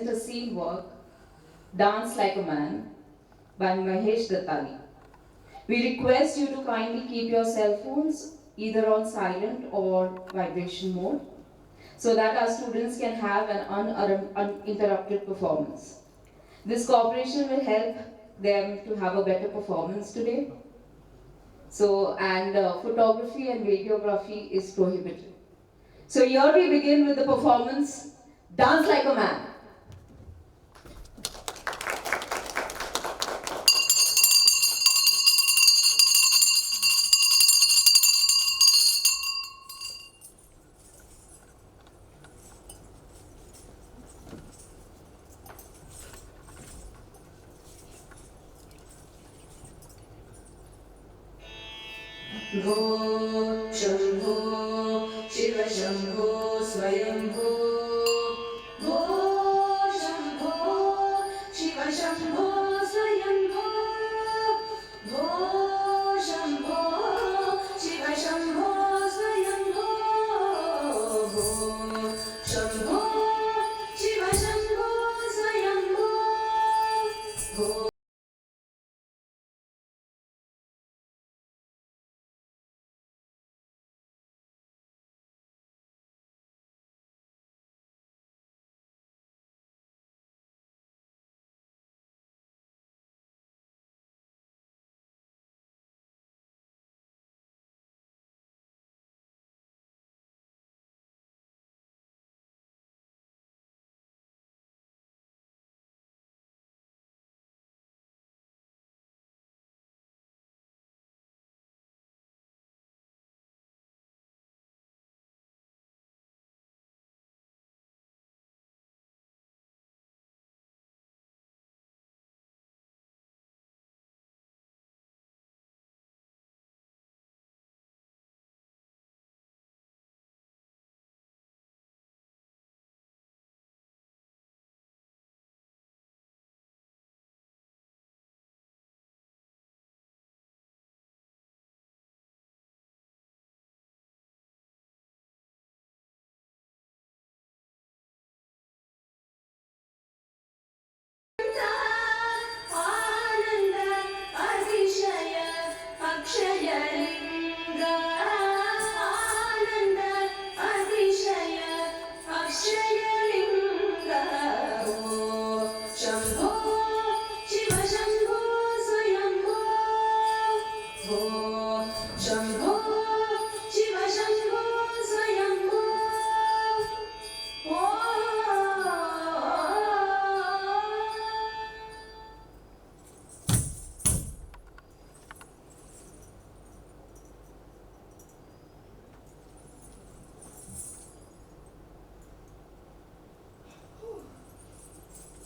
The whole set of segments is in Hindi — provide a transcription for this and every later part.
present a scene work, Dance Like a Man, by Mahesh Dattani. We request you to kindly keep your cell phones either on silent or vibration mode so that our students can have an uninterrupted performance. This cooperation will help them to have a better performance today. Photography and videography is prohibited. So here we begin with the performance, Dance Like a Man. भो शम्भो शिव शम्भो स्वयम्भो भो शम्भो शिव शम्भो स्वयम्भो भो शम्भो शिव शम्भो स्वयम्भो भो शम्भो शिव शम्भो स्वयम्भो भो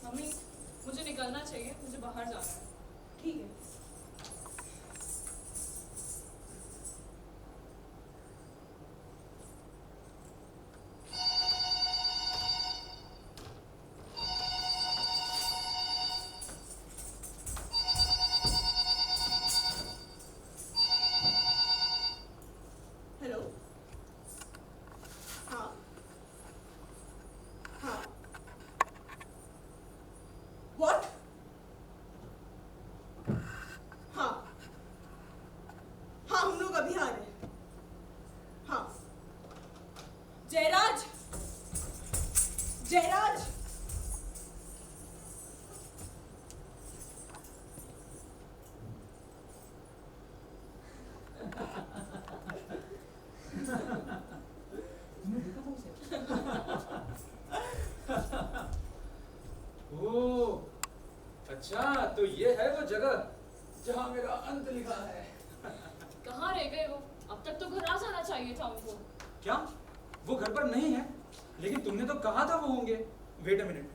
मम्मी मुझे निकलना चाहिए, मुझे बाहर जाना है। ठीक है। हेलो। हाँ हाँ। व्हाट? हाँ हाँ, हम लोग अभी आ रहे हैं। हाँ। जयराज, जयराज। ओह, अच्छा तो ये है वो जगह जहाँ मेरा अंत लिखा है। कहाँ रह गए वो? अब तक तो घर आ जाना चाहिए था उनको। क्या वो घर पर नहीं है? लेकिन तुमने तो कहा था वो होंगे। Wait a minute,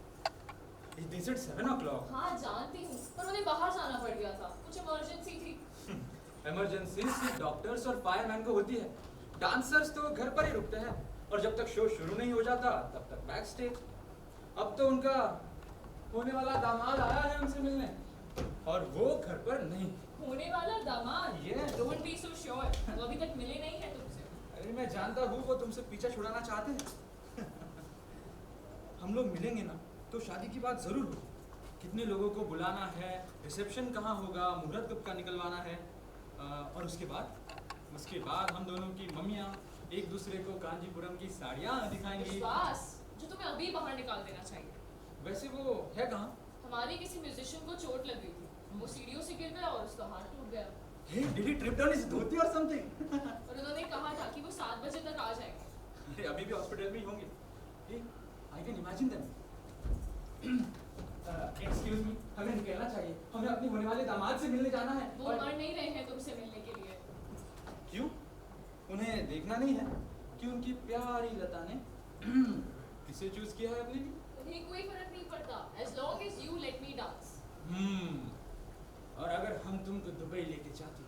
they said 7 o'clock। हाँ जानती हूँ, पर उन्हें बाहर जाना पड़ गया था, कुछ इमरजेंसी थी। इमरजेंसी सिर्फ डॉक्टर्स और फायरमैन को होती है। डांसर्स तो घर पर ही रुकते हैं और जब तक शो शुरू नहीं हो जाता तब तक बैक स्टेज। अब तो उनका होने वाला दामाद आया है उनसे मिलने और वो घर पर नहीं। होने वाला दामाद? Yes। Don't be so sure, वो अभी तक मिले नहीं है तुमसे। अरे मैं जानता हूँ वो तुमसे पीछा छुड़ाना चाहते हैं। हम लोग मिलेंगे ना तो शादी की बात जरूर हो। कितने लोगों को बुलाना है, रिसेप्शन कहाँ होगा, मुहूर्त कब का निकलवाना है, और उसके बाद हम दोनों की मम्मियाँ एक दूसरे को कांजीपुरम की साड़ियाँ दिखाएंगी। विश्वास, जो तुम्हें अभी बाहर निकाल देना चाहिए। वैसे वो है कहाँ? हमारे किसी म्यूजिशियन को चोट लग गई थी, वो सीढ़ियों से गिर गया और उसका हाथ टूट गया। Hey, did he trip down his dhoti or something? और उन्होंने कहा था कि वो 7 बजे तक आ जाएंगे। अरे अभी भी हॉस्पिटल में ही होंगे। Hey, I can imagine them. Excuse me, हमें निकलना चाहिए। हमें अपनी होने वाले दामाद से मिलने जाना है। वो मर नहीं रहे हैं तुमसे मिलने के लिए। क्यों? उन्हें देखना नहीं है कि उनकी प्यारी लता ने किसे चूज किया है अपने लिए? उन्हें कोई फर्क नहीं पड़ता, as long as you let me dance। और अगर हम तुमको दुबई लेके जाते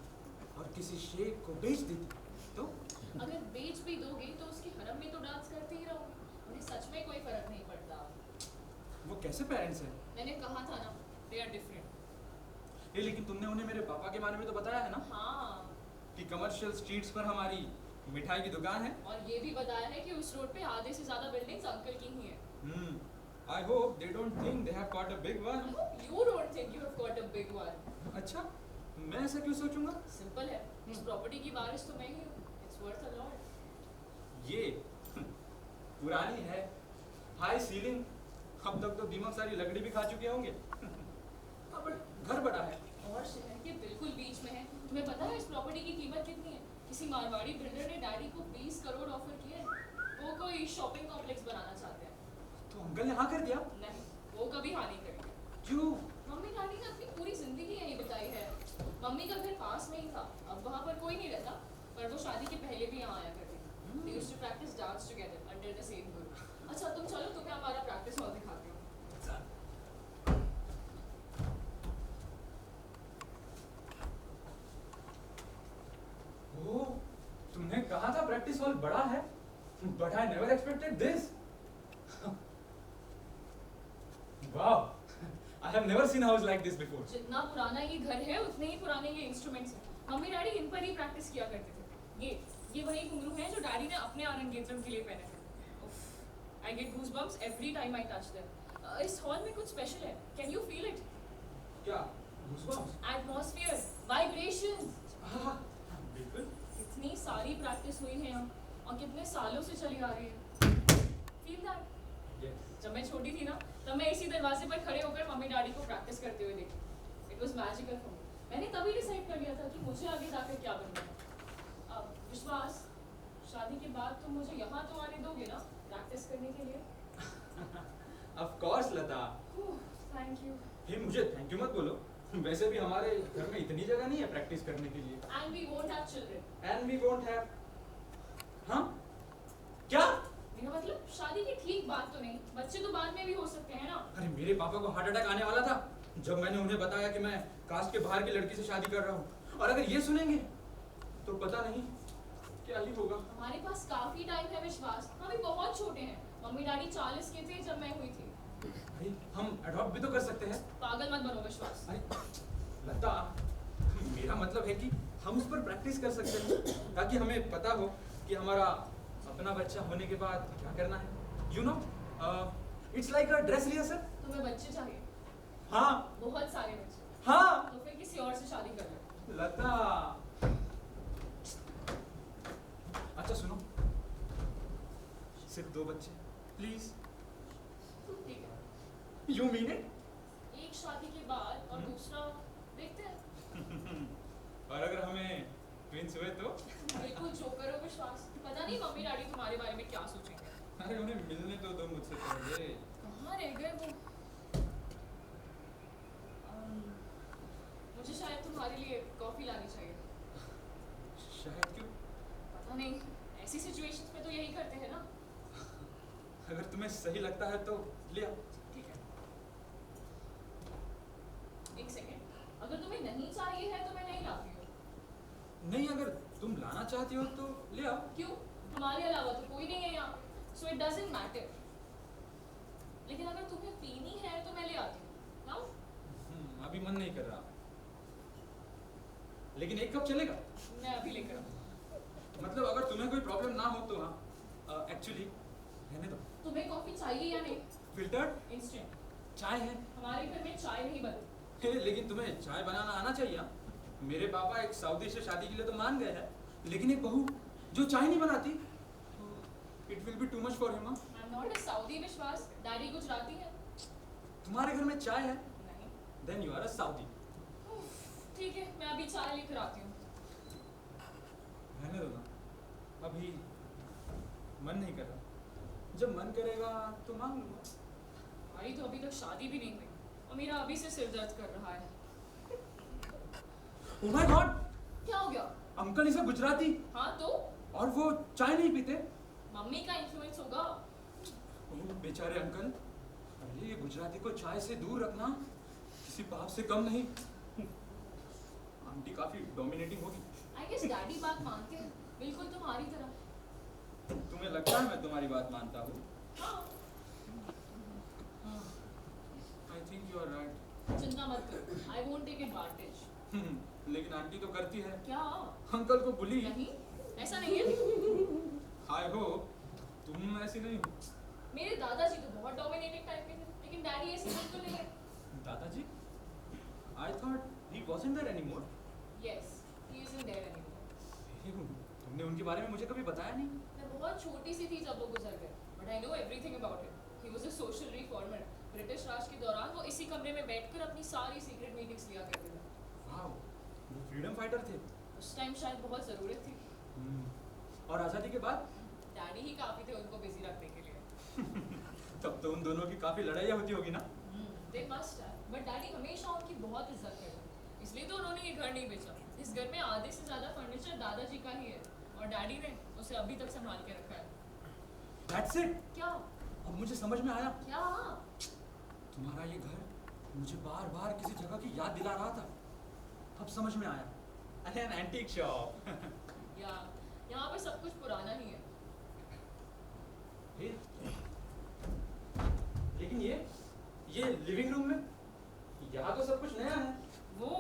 और किसी शेख को बेच देते तो? अगर बेच भी दोगे तो उसके हरम में तो डांस करते ही रहोगे। उन्हें सच में कोई फर्क नहीं पड़ता। वो कैसे पेरेंट्स हैं? मैंने कहा था ना, they are different। ये लेकिन तुमने उन्हें मेरे पापा के बारे में तो बताया है ना हाँ, कि कमर्शियल स्ट्रीट्स पर हमारी मिठाई की दुकान है। और ये भी बताया है कि उस रोड पे आधे से ज्यादा बिल्डिंग्स अंकल की ही हैं। I hope they don't think they have got a big one. I hope you don't think you have got a big one। अच्छा, मैं ऐसा क्यों सोचूंगा? सिंपल है, इस प्रॉपर्टी की वारिस तो मैं ही हूँ। It's worth a lot। ये पुरानी है, हाई सीलिंग, अब तक तो दीमक सारी लकड़ी भी खा चुके होंगे। हाँ, बट घर बड़ा है और शहर के बिल्कुल बीच में है। तुम्हें पता है इस प्रॉपर्टी की कीमत कितनी है? किसी मारवाड़ी बिल्डर ने डैडी को 20 करोड़ ऑफर किए हैं। वो कोई शॉपिंग कॉम्प्लेक्स बनाना चाहते हैं। तो अंकल ने हाँ कर दिया? नहीं, वो कभी हाँ नहीं करेंगे। क्यों? मम्मी डैडी ने अपनी पूरी जिंदगी यहीं बिताई है। मम्मी का घर पास में ही था, अब वहाँ पर कोई नहीं रहता, पर वो शादी के पहले भी यहाँ आया करती थी। They used to practice dance together under the same roof। अच्छा तुम चलो, तुम्हें हमारा प्रैक्टिस हॉल दिखाती हूँ। ओह, तुमने कहा था प्रैक्टिस हॉल बड़ा है, but I never expected this. Wow, I have never seen a house like this before. जितना पुराना ये घर है उतने ही पुराने ये इंस्ट्रूमेंट्स हैं। मम्मी डैडी इन पर ही प्रैक्टिस किया करते थे। ये वही घुंघरू हैं जो डैडी ने अपने आरंगेत्रम के लिए पहने थे। I get goosebumps every time I touch them। इस हॉल में कुछ स्पेशल है। Can you feel it? क्या? Goosebumps? Atmosphere, vibrations। हाँ, बिल्कुल। इतनी सारी प्रैक्टिस हुई है यहाँ और कितने सालों से चली आ रही है। Feel that? Yes. जब मैं छोटी थी ना, तब मैं इसी दरवाजे पर खड़े होकर मम्मी डैडी को प्रैक्टिस करते हुए देखी। It was magical for me। मैंने तभी डिसाइड कर लिया था कि मुझे आगे जाकर क्या बनना है। अब विश्वास, शादी के बाद तुम मुझे यहाँ तो आने दोगे ना प्रैक्टिस करने के लिए? Of course, Lata. Thank you. ये मुझे थैंक यू मत बोलो। वैसे भी हमारे घर में इतनी जगह नहीं है प्रैक्टिस करने के लिए। And we won't have children। And we won't have। हाँ? क्या? मेरा मतलब शादी की ठीक बात तो नहीं, बच्चे तो बाद में भी हो सकते हैं ना। अरे मेरे पापा को हार्ट अटैक आने वाला था जब मैंने उन्हें बताया कि मैं कास्ट के बाहर की लड़की से शादी कर रहा हूँ, और अगर ये सुनेंगे तो पता नहीं क्या ही होगा। हमारे पास काफी टाइम है विश्वास, हम भी बहुत छोटे हैं। मम्मी डैडी 40 के थे जब मैं हुई थी। अरे हम अडॉप्ट भी तो कर सकते हैं। पागल मत बनो विश्वास। अरे लता, मेरा मतलब है कि हम उस पर प्रैक्टिस कर सकते हैं ताकि हमें पता हो कि हमारा अपना बच्चा होने के बाद क्या करना है। You know, it's like a dress rehearsal. तुम्हें बच्चे चाहिए? हाँ। बहुत सारे बच्चे। हाँ। तो फिर किसी और से शादी कर लो। लता, अच्छा सुनो, सिर्फ 2 बच्चे प्लीज। ठीक है, यू मीन इट? एक शादी के बाद और दूसरा देखते हैं। और अगर हमें ट्विंस हुए तो? बिल्कुल जो करो विश्वास। पता नहीं मम्मी डैडी तुम्हारे बारे में क्या सोचेंगे। अरे उन्हें मिलने तो दो मुझसे पहले। कहाँ रह गए वो? मुझे शायद तुम्हारे लिए कॉफी लानी चाहिए। शायद क्यों? पता नहीं, ऐसी सिचुएशंस में तो यही करते हैं ना। अगर तुम्हें सही लगता है तो ले आओ। ठीक है, एक सेकेंड, अगर तुम्हें नहीं चाहिए है तो मैं नहीं लाती हूँ। नहीं, अगर तुम लाना चाहती हो तो ले आओ। क्यों? तुम्हारे अलावा तो कोई नहीं है यहाँ, सो इट डजंट मैटर। लेकिन अगर तुम्हें पीनी है तो मैं ले आती हूँ। लाओ? अभी मन नहीं कर रहा, लेकिन 1 कप चलेगा? मैं अभी लेकर आऊँ। मतलब अगर तुम्हें कोई प्रॉब्लम ना हो तो। हाँ, एक्चुअली रहने दो। तुम्हें कॉफी चाहिए या नहीं? Filtered instant. चाय है। हमारे घर में चाय नहीं बनती। हे, लेकिन तुम्हें चाय बनाना आना चाहिए हाँ? मेरे पापा एक सऊदी से शादी के लिए तो मान गए हैं, लेकिन एक बहू जो चाय नहीं बनाती, it will be too much for him. I am not a Saudi Vishwas, daddy Gujarati है। तुम्हारे घर में चाय है? नहीं। Then you are a Saudi. ठीक है, मैं अभी चाय लेकर आती हूँ। रहने दो ना, अभी मन नहीं कर रहा। जब मन करेगा तो मांग लूंगा। हमारी तो अभी तक शादी भी नहीं हुई और मेरा अभी से सिर दर्द कर रहा है। ओह माय गॉड, क्या हो गया? अंकल इसे गुजराती हाँ तो और वो चाय नहीं पीते। मम्मी का इन्फ्लुएंस होगा। ओह बेचारे अंकल, अरे ये गुजराती को चाय से दूर रखना किसी पाप से कम नहीं। आंटी काफी डोमिनेटिंग होगी। आई गेस डैडी बात मानते हैं, बिल्कुल तुम्हारी तरह। तुम्हें लगता है मैं तुम्हारी बात मानता हूँ? हाँ। I think you are right. चिंता मत करो, आई वोंट टेक एडवांटेज। लेकिन आंटी तो करती है। क्या? अंकल को बुली। नहीं, ऐसा नहीं है। आई होप तुम ऐसी नहीं हो। मेरे दादाजी तो बहुत डोमिनेटिंग टाइप के थे, लेकिन डैडी ऐसे बिल्कुल नहीं है। दादाजी? I thought he wasn't there anymore. Yes, he isn't there anymore. तुमने उनके बारे में मुझे कभी बताया नहीं। मैं बहुत छोटी सी थी जब वो गुजर गए, but I know everything about him. He was a social reformer. British Raj के दौरान वो इसी कमरे में बैठकर अपनी सारी सीक्रेट मीटिंग्स लिया करते थे। वाओ, वो फ्रीडम फाइटर थे। उस टाइम शायद बहुत ज़रूरत थी। और आज़ादी के बाद? डैडी ही काफ़ी थे उनको बिजी रखने के लिए। तब तो उन दोनों की काफी लड़ाइयाँ होती होगी ना? They must have, but daddy हमेशा उनकी बहुत इज्जत करते, इसलिए तो उन्होंने ये घर नहीं बेचा। इस घर में आधे से ज़्यादा फर्नीचर दादाजी का ही है और डैडी ने उसे अभी तक संभाल के रखा है। That's it. क्या? अब मुझे समझ में आया। क्या? तुम्हारा ये घर मुझे बार बार किसी जगह की याद दिला रहा था। अब समझ में आया। An antique shop. या यहाँ पर सब कुछ पुराना ही है। हे, लेकिन ये लिविंग रूम में यहाँ तो सब कुछ नया है। वो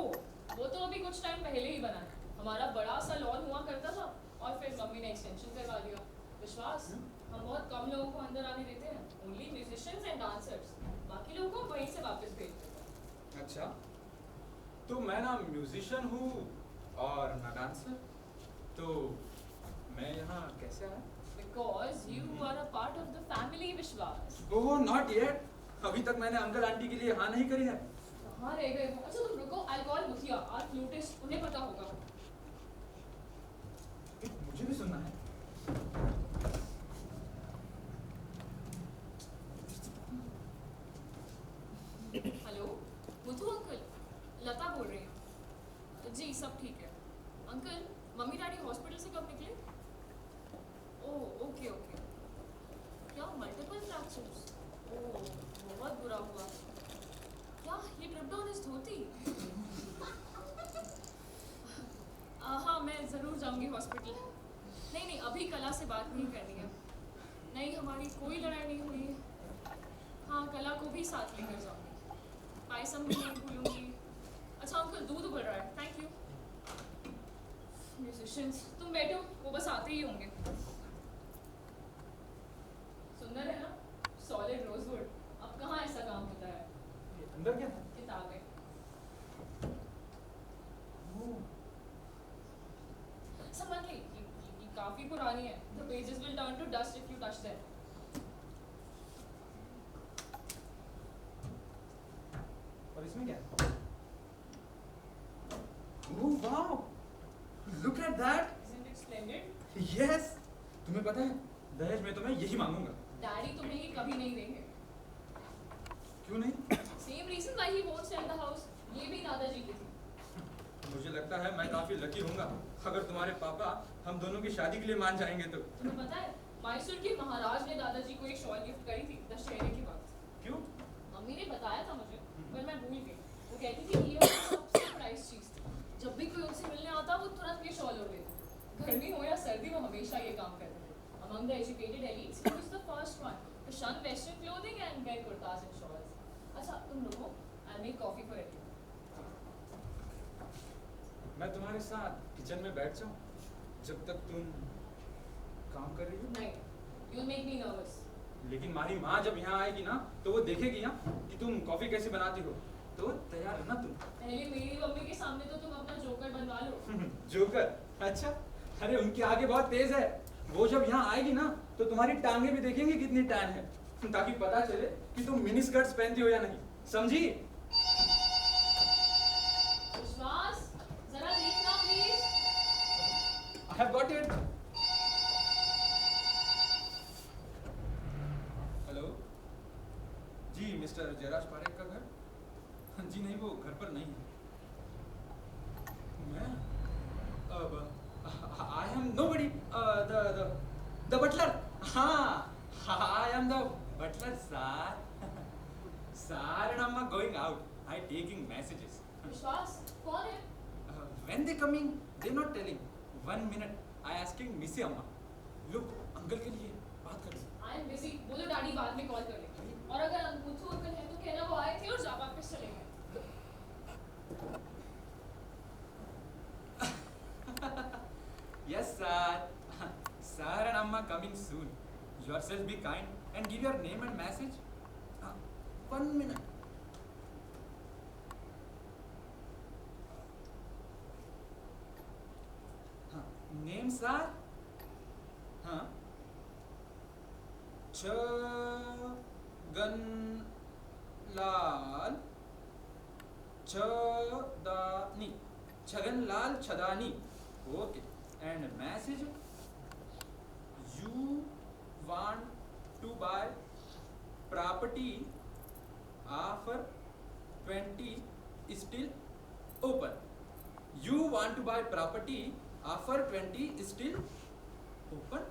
तो अभी कुछ टाइम पहले ही बना है। हमारा बड़ा सा लॉन हुआ करता था और फिर मम्मी ने एक्सटेंशन करवा दिया। विश्वास, हम बहुत कम लोगों को अंदर आने देते हैं, ओनली म्यूजिशियंस एंड डांसर्स। बाकी लोगों को वहीं से वापस भेज देते हैं। अच्छा, तो मैं ना म्यूजिशियन हूँ और ना डांसर, तो मैं यहाँ कैसे आया? Because you are a part of the family, विश्वास। ओह नॉट येट, अभी तक मैंने अंकल आंटी के लिए हाँ नहीं करी है। कहाँ रह गए हो? अच्छा तुम रुको, I'll call मुखिया, our flutist, उन्हें पता होगा। मुझे भी सुनना है। हेलो, मुथु अंकल, लता बोल रही हूँ। जी सब ठीक है। अंकल, मम्मी डैडी हॉस्पिटल से कब निकले? Oh okay okay. क्या मल्टीपल फ्रैक्चर्स? ओह बहुत बुरा हुआ। क्या ये ट्रिप डाउन इज धोती? हाँ मैं ज़रूर जाऊंगी हॉस्पिटल। नहीं अभी कला से बात नहीं करनी है। नहीं हमारी कोई लड़ाई नहीं हुई है। हाँ कला को भी साथ लेकर जाऊंगी। पायसम भी नहीं भूलूंगी। अच्छा अंकल दूध उबल रहा है, थैंक यू। म्यूजिशियंस तुम बैठो, वो बस आते ही होंगे। सुंदर है ना, सॉलिड रोजवुड। अब कहाँ ऐसा काम होता है। अंदर क्या है? किताबें। संभाल के, ये काफी पुरानी है। The pages will turn to dust if you touch them. और इसमें क्या है? Oh wow, look at that. Isn't it splendid? Yes, तुम्हें पता है दहेज में तो मैं यही मांगूंगा। डैडी तुम्हें ये कभी नहीं देंगे। क्यों नहीं? Same reason why he won't sell the house. ये भी दादाजी की थी। मुझे लगता है मैं काफी लकी होऊंगा अगर तुम्हारे पापा हम दोनों की शादी के लिए मान जाएंगे तो। तुम्हें पता है मैसूर के महाराज ने दादाजी को एक शॉल गिफ्ट करी थी दशहरे के वक्त। क्यों? मम्मी ने बताया था मुझे, पर मैं भूल गई। वो कहती थी ये सबसे प्राइस चीज थी। जब भी कोई उनसे मिलने आता वो तुरंत ये शॉल ओढ़ लेते। गर्मी हो या सर्दी वो हमेशा ये काम करते थे। Among the educated elites, he was the first one to shun Western clothing and wear kurtas and shawls. अच्छा तुम रुको, I'll make coffee for you. मैं तुम्हारे साथ किचन में बैठ जाऊं जब तक तुम काम कर रही हो? नहीं, you'll make me nervous. लेकिन हमारी माँ जब यहाँ आएगी ना तो वो देखेगी ना कि तुम कॉफी कैसे बनाती हो, तो तैयार है ना तुम? पहले मेरी मम्मी के सामने तो तुम अपना जोकर बनवा लो। जोकर? अच्छा, अरे उनकी आगे बहुत तेज है। वो जब यहाँ आएगी ना तो तुम्हारी टांगे भी देखेंगे कितनी टैन है, ताकि पता चले कि तुम मिनी स्कर्ट्स पहनती हो या नहीं, समझी? विश्वास, जरा देखना please. I have got it. Hello ji, mister Jayraj Parekh का घर? जी नहीं, वो घर पर नहीं है। मैं अब I am nobody, the butler. हाँ, I am the butler sir. Sir, and I'm going out. I taking messages. विश्वास, कौन है? When they coming, they not telling. 1 minute, I asking Missy अम्मा। Look, अंकल के लिए बात कर लो। आई एम बिजी, बोलो डैडी बाद में कॉल कर लेंगे। और अगर मुथु अंकल है तो कहना वो आए थे और जा वापस चले गए। Yes, sir. Sir and Amma coming soon. Yourself be kind and give your name and message. 1 minute. Name, sir? हाँ, Chhaganlal छदानी। Okay. And message, you want to buy property, offer 20 still open. You want to buy property, offer 20 still open.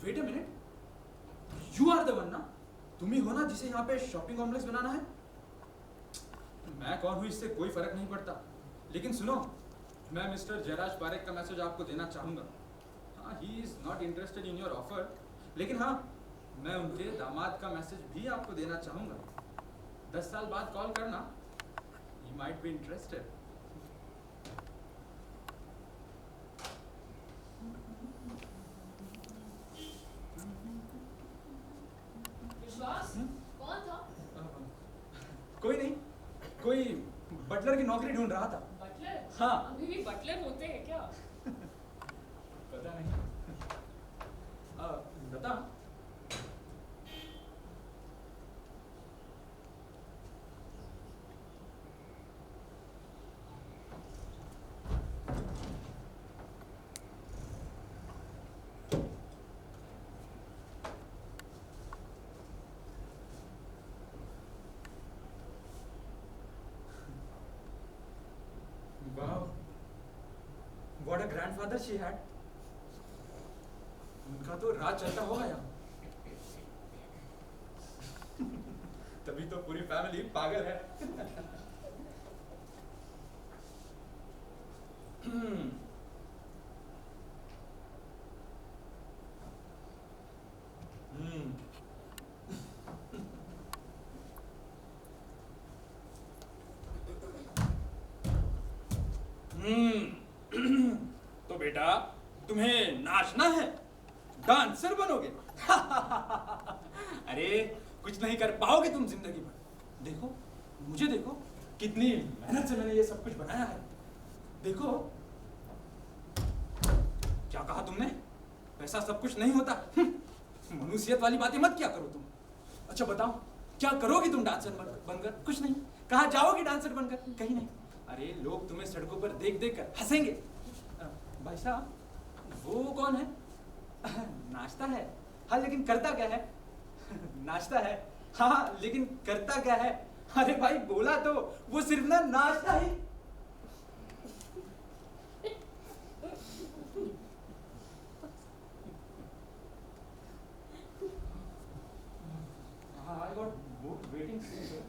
Wait a minute. You are the one ना? तुम ही हो ना जिसे यहाँ पे शॉपिंग कॉम्प्लेक्स बनाना है? मैं कौन हूँ इससे कोई फर्क नहीं पड़ता, लेकिन सुनो, मैं मिस्टर जयराज पारेख का मैसेज आपको देना चाहूँगा। हाँ, he is not interested in your offer, लेकिन हाँ, मैं उनके दामाद का मैसेज भी आपको देना चाहूँगा। 10 साल बाद कॉल करना, ही माइट बी इंटरेस्टेड। विश्वास, कौन था? कोई नहीं, कोई बटलर की नौकरी ढूंढ रहा था। बटलर? हाँ। अभी भी बटलर होते हैं क्या? पता नहीं। बता। Wow, what a grandfather she had. उनका तो राज चलता होगा यहाँ। तभी तो पूरी फैमिली पागल है। तो बेटा, तुम्हें नाचना है, डांसर बनोगे। अरे कुछ नहीं कर पाओगे तुम जिंदगी भर। देखो, मुझे देखो, कितनी मेहनत से मैंने ये सब कुछ बनाया है। देखो, क्या कहा तुमने? पैसा सब कुछ नहीं होता। मनुष्यत वाली बातें मत क्या करो तुम। अच्छा बताओ, क्या करोगी तुम डांसर बनकर? कुछ नहीं। कहाँ जाओगी डांसर बनकर? कहीं नहीं। अरे लोग तुम्हें सड़कों पर देख देख कर हंसेंगे। भाई साहब, वो कौन है? नाचता है। हाँ, लेकिन करता क्या है? नाचता है। हाँ, लेकिन करता क्या है? अरे भाई, बोला तो, वो सिर्फ ना नाचता ही। I got booked waiting soon.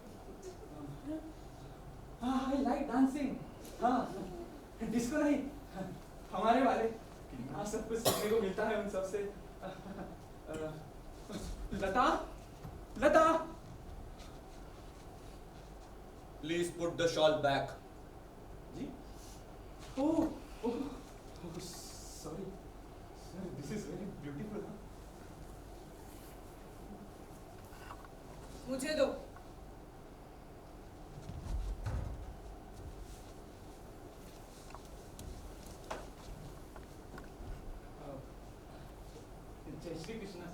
I like dancing. हाँ, डिस्को नहीं, हमारे वाले। कितना सब कुछ सीखने को मिलता है उन सब से। लता, लता। Please put the shawl back. Ji? Oh, sorry. Sir, this is very beautiful. मुझे दो। जय श्री कृष्णा।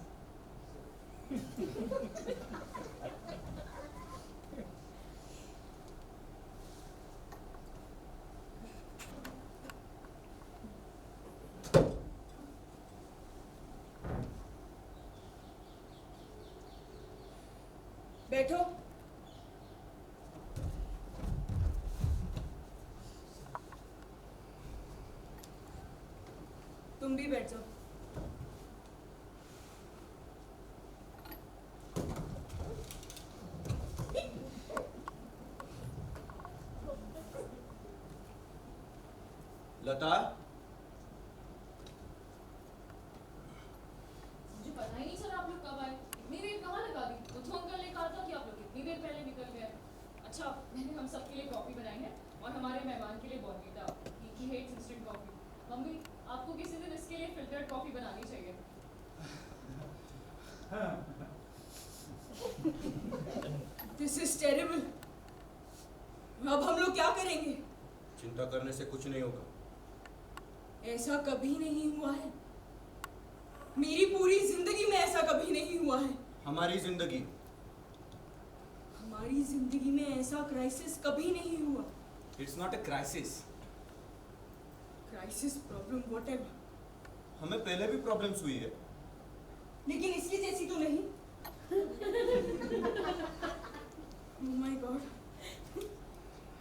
बैठो। तुम भी बैठ जाओ। लता, मुझे पता ही नहीं चला आप लोग कब आए। इतनी देर कहाँ लगा दी? वो तो अंकल ने कहा था कि आप लोग इतनी देर पहले निकल गए। अच्छा, मैंने हम सब के लिए कॉफी बनाई है और हमारे मेहमान के लिए Bournvita. He hates instant coffee. Mummy, आपको किसी दिन इसके लिए फिल्टर्ड कॉफी बनानी चाहिए। This is terrible. अब हम लोग क्या करेंगे? चिंता करने से कुछ नहीं होगा। ऐसा कभी नहीं हुआ है। मेरी पूरी जिंदगी में ऐसा कभी नहीं हुआ है। हमारी जिंदगी, हमारी जिंदगी में ऐसा क्राइसिस कभी नहीं हुआ। It's not a crisis. Crisis, problem, whatever. हमें पहले भी प्रॉब्लम्स हुई है। लेकिन इसकी जैसी तो नहीं। Oh my God.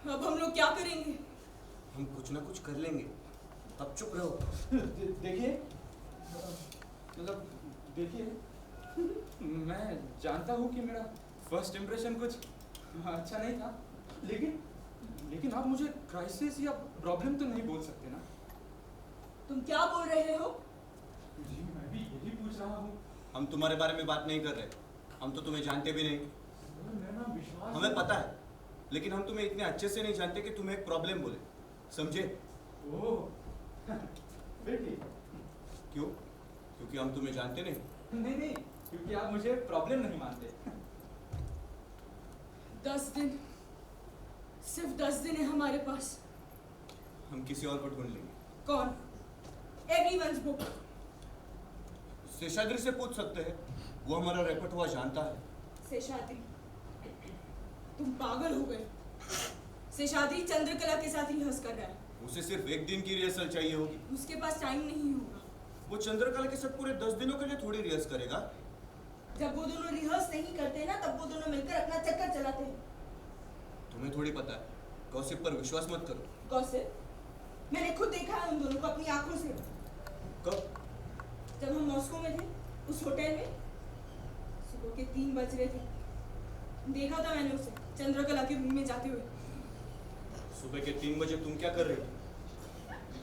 अब हम लोग क्या करेंगे? हम कुछ ना कुछ कर लेंगे। अब चुप रहो। देखिए, मतलब देखिए, मैं जानता हूँ कि मेरा फर्स्ट इम्प्रेशन कुछ अच्छा नहीं था, लेकिन आप मुझे क्राइसिस या प्रॉब्लम तो नहीं बोल सकते ना। तुम क्या बोल रहे हो? जी मैं भी यही पूछ रहा हूँ। हम तुम्हारे बारे में बात नहीं कर रहे। हम तो तुम्हें जानते भी नहीं। मेरा नाम विश्वास। हमें पता है, लेकिन हम तुम्हें इतने अच्छे से नहीं जानते कि तुम्हें एक प्रॉब्लम बोले। समझे? ओह, फिर ठीक। क्यों? क्योंकि हम तुम्हें जानते नहीं। नहीं, क्योंकि आप मुझे प्रॉब्लम नहीं मानते। 10 दिन, सिर्फ 10 दिन है हमारे पास। हम किसी और को ढूंढ लेंगे। कौन? Everyone's book. शेषाद्री से पूछ सकते हैं, वो हमारा रेpertoire जानता है। शेषाद्री, तुम पागल हो गए। शेषाद्री चंद्रकला के साथ रिहर्स कर रहा है। उसे सिर्फ एक दिन की रिहर्सल चाहिए होगी। उसके पास टाइम नहीं होगा। वो चंद्रकला के साथ पूरे 10 दिनों के लिए थोड़ी रिहर्स करेगा। जब वो दोनों रिहर्स नहीं करते ना, तब वो दोनों मिलकर अपना चक्कर चलाते हैं। तुम्हें थोड़ी पता है। गॉसिप पर विश्वास मत करो। गॉसिप? मैंने खुद देखा है उन दोनों को अपनी आंखों से। कब? जब हम मॉस्को में थे, उस होटल में, सुबह के 3 बज रहे थे। देखा था मैंने उसे चंद्रकला के रूम में जाते हुए। सुबह के 3 बजे तुम क्या कर रही थी?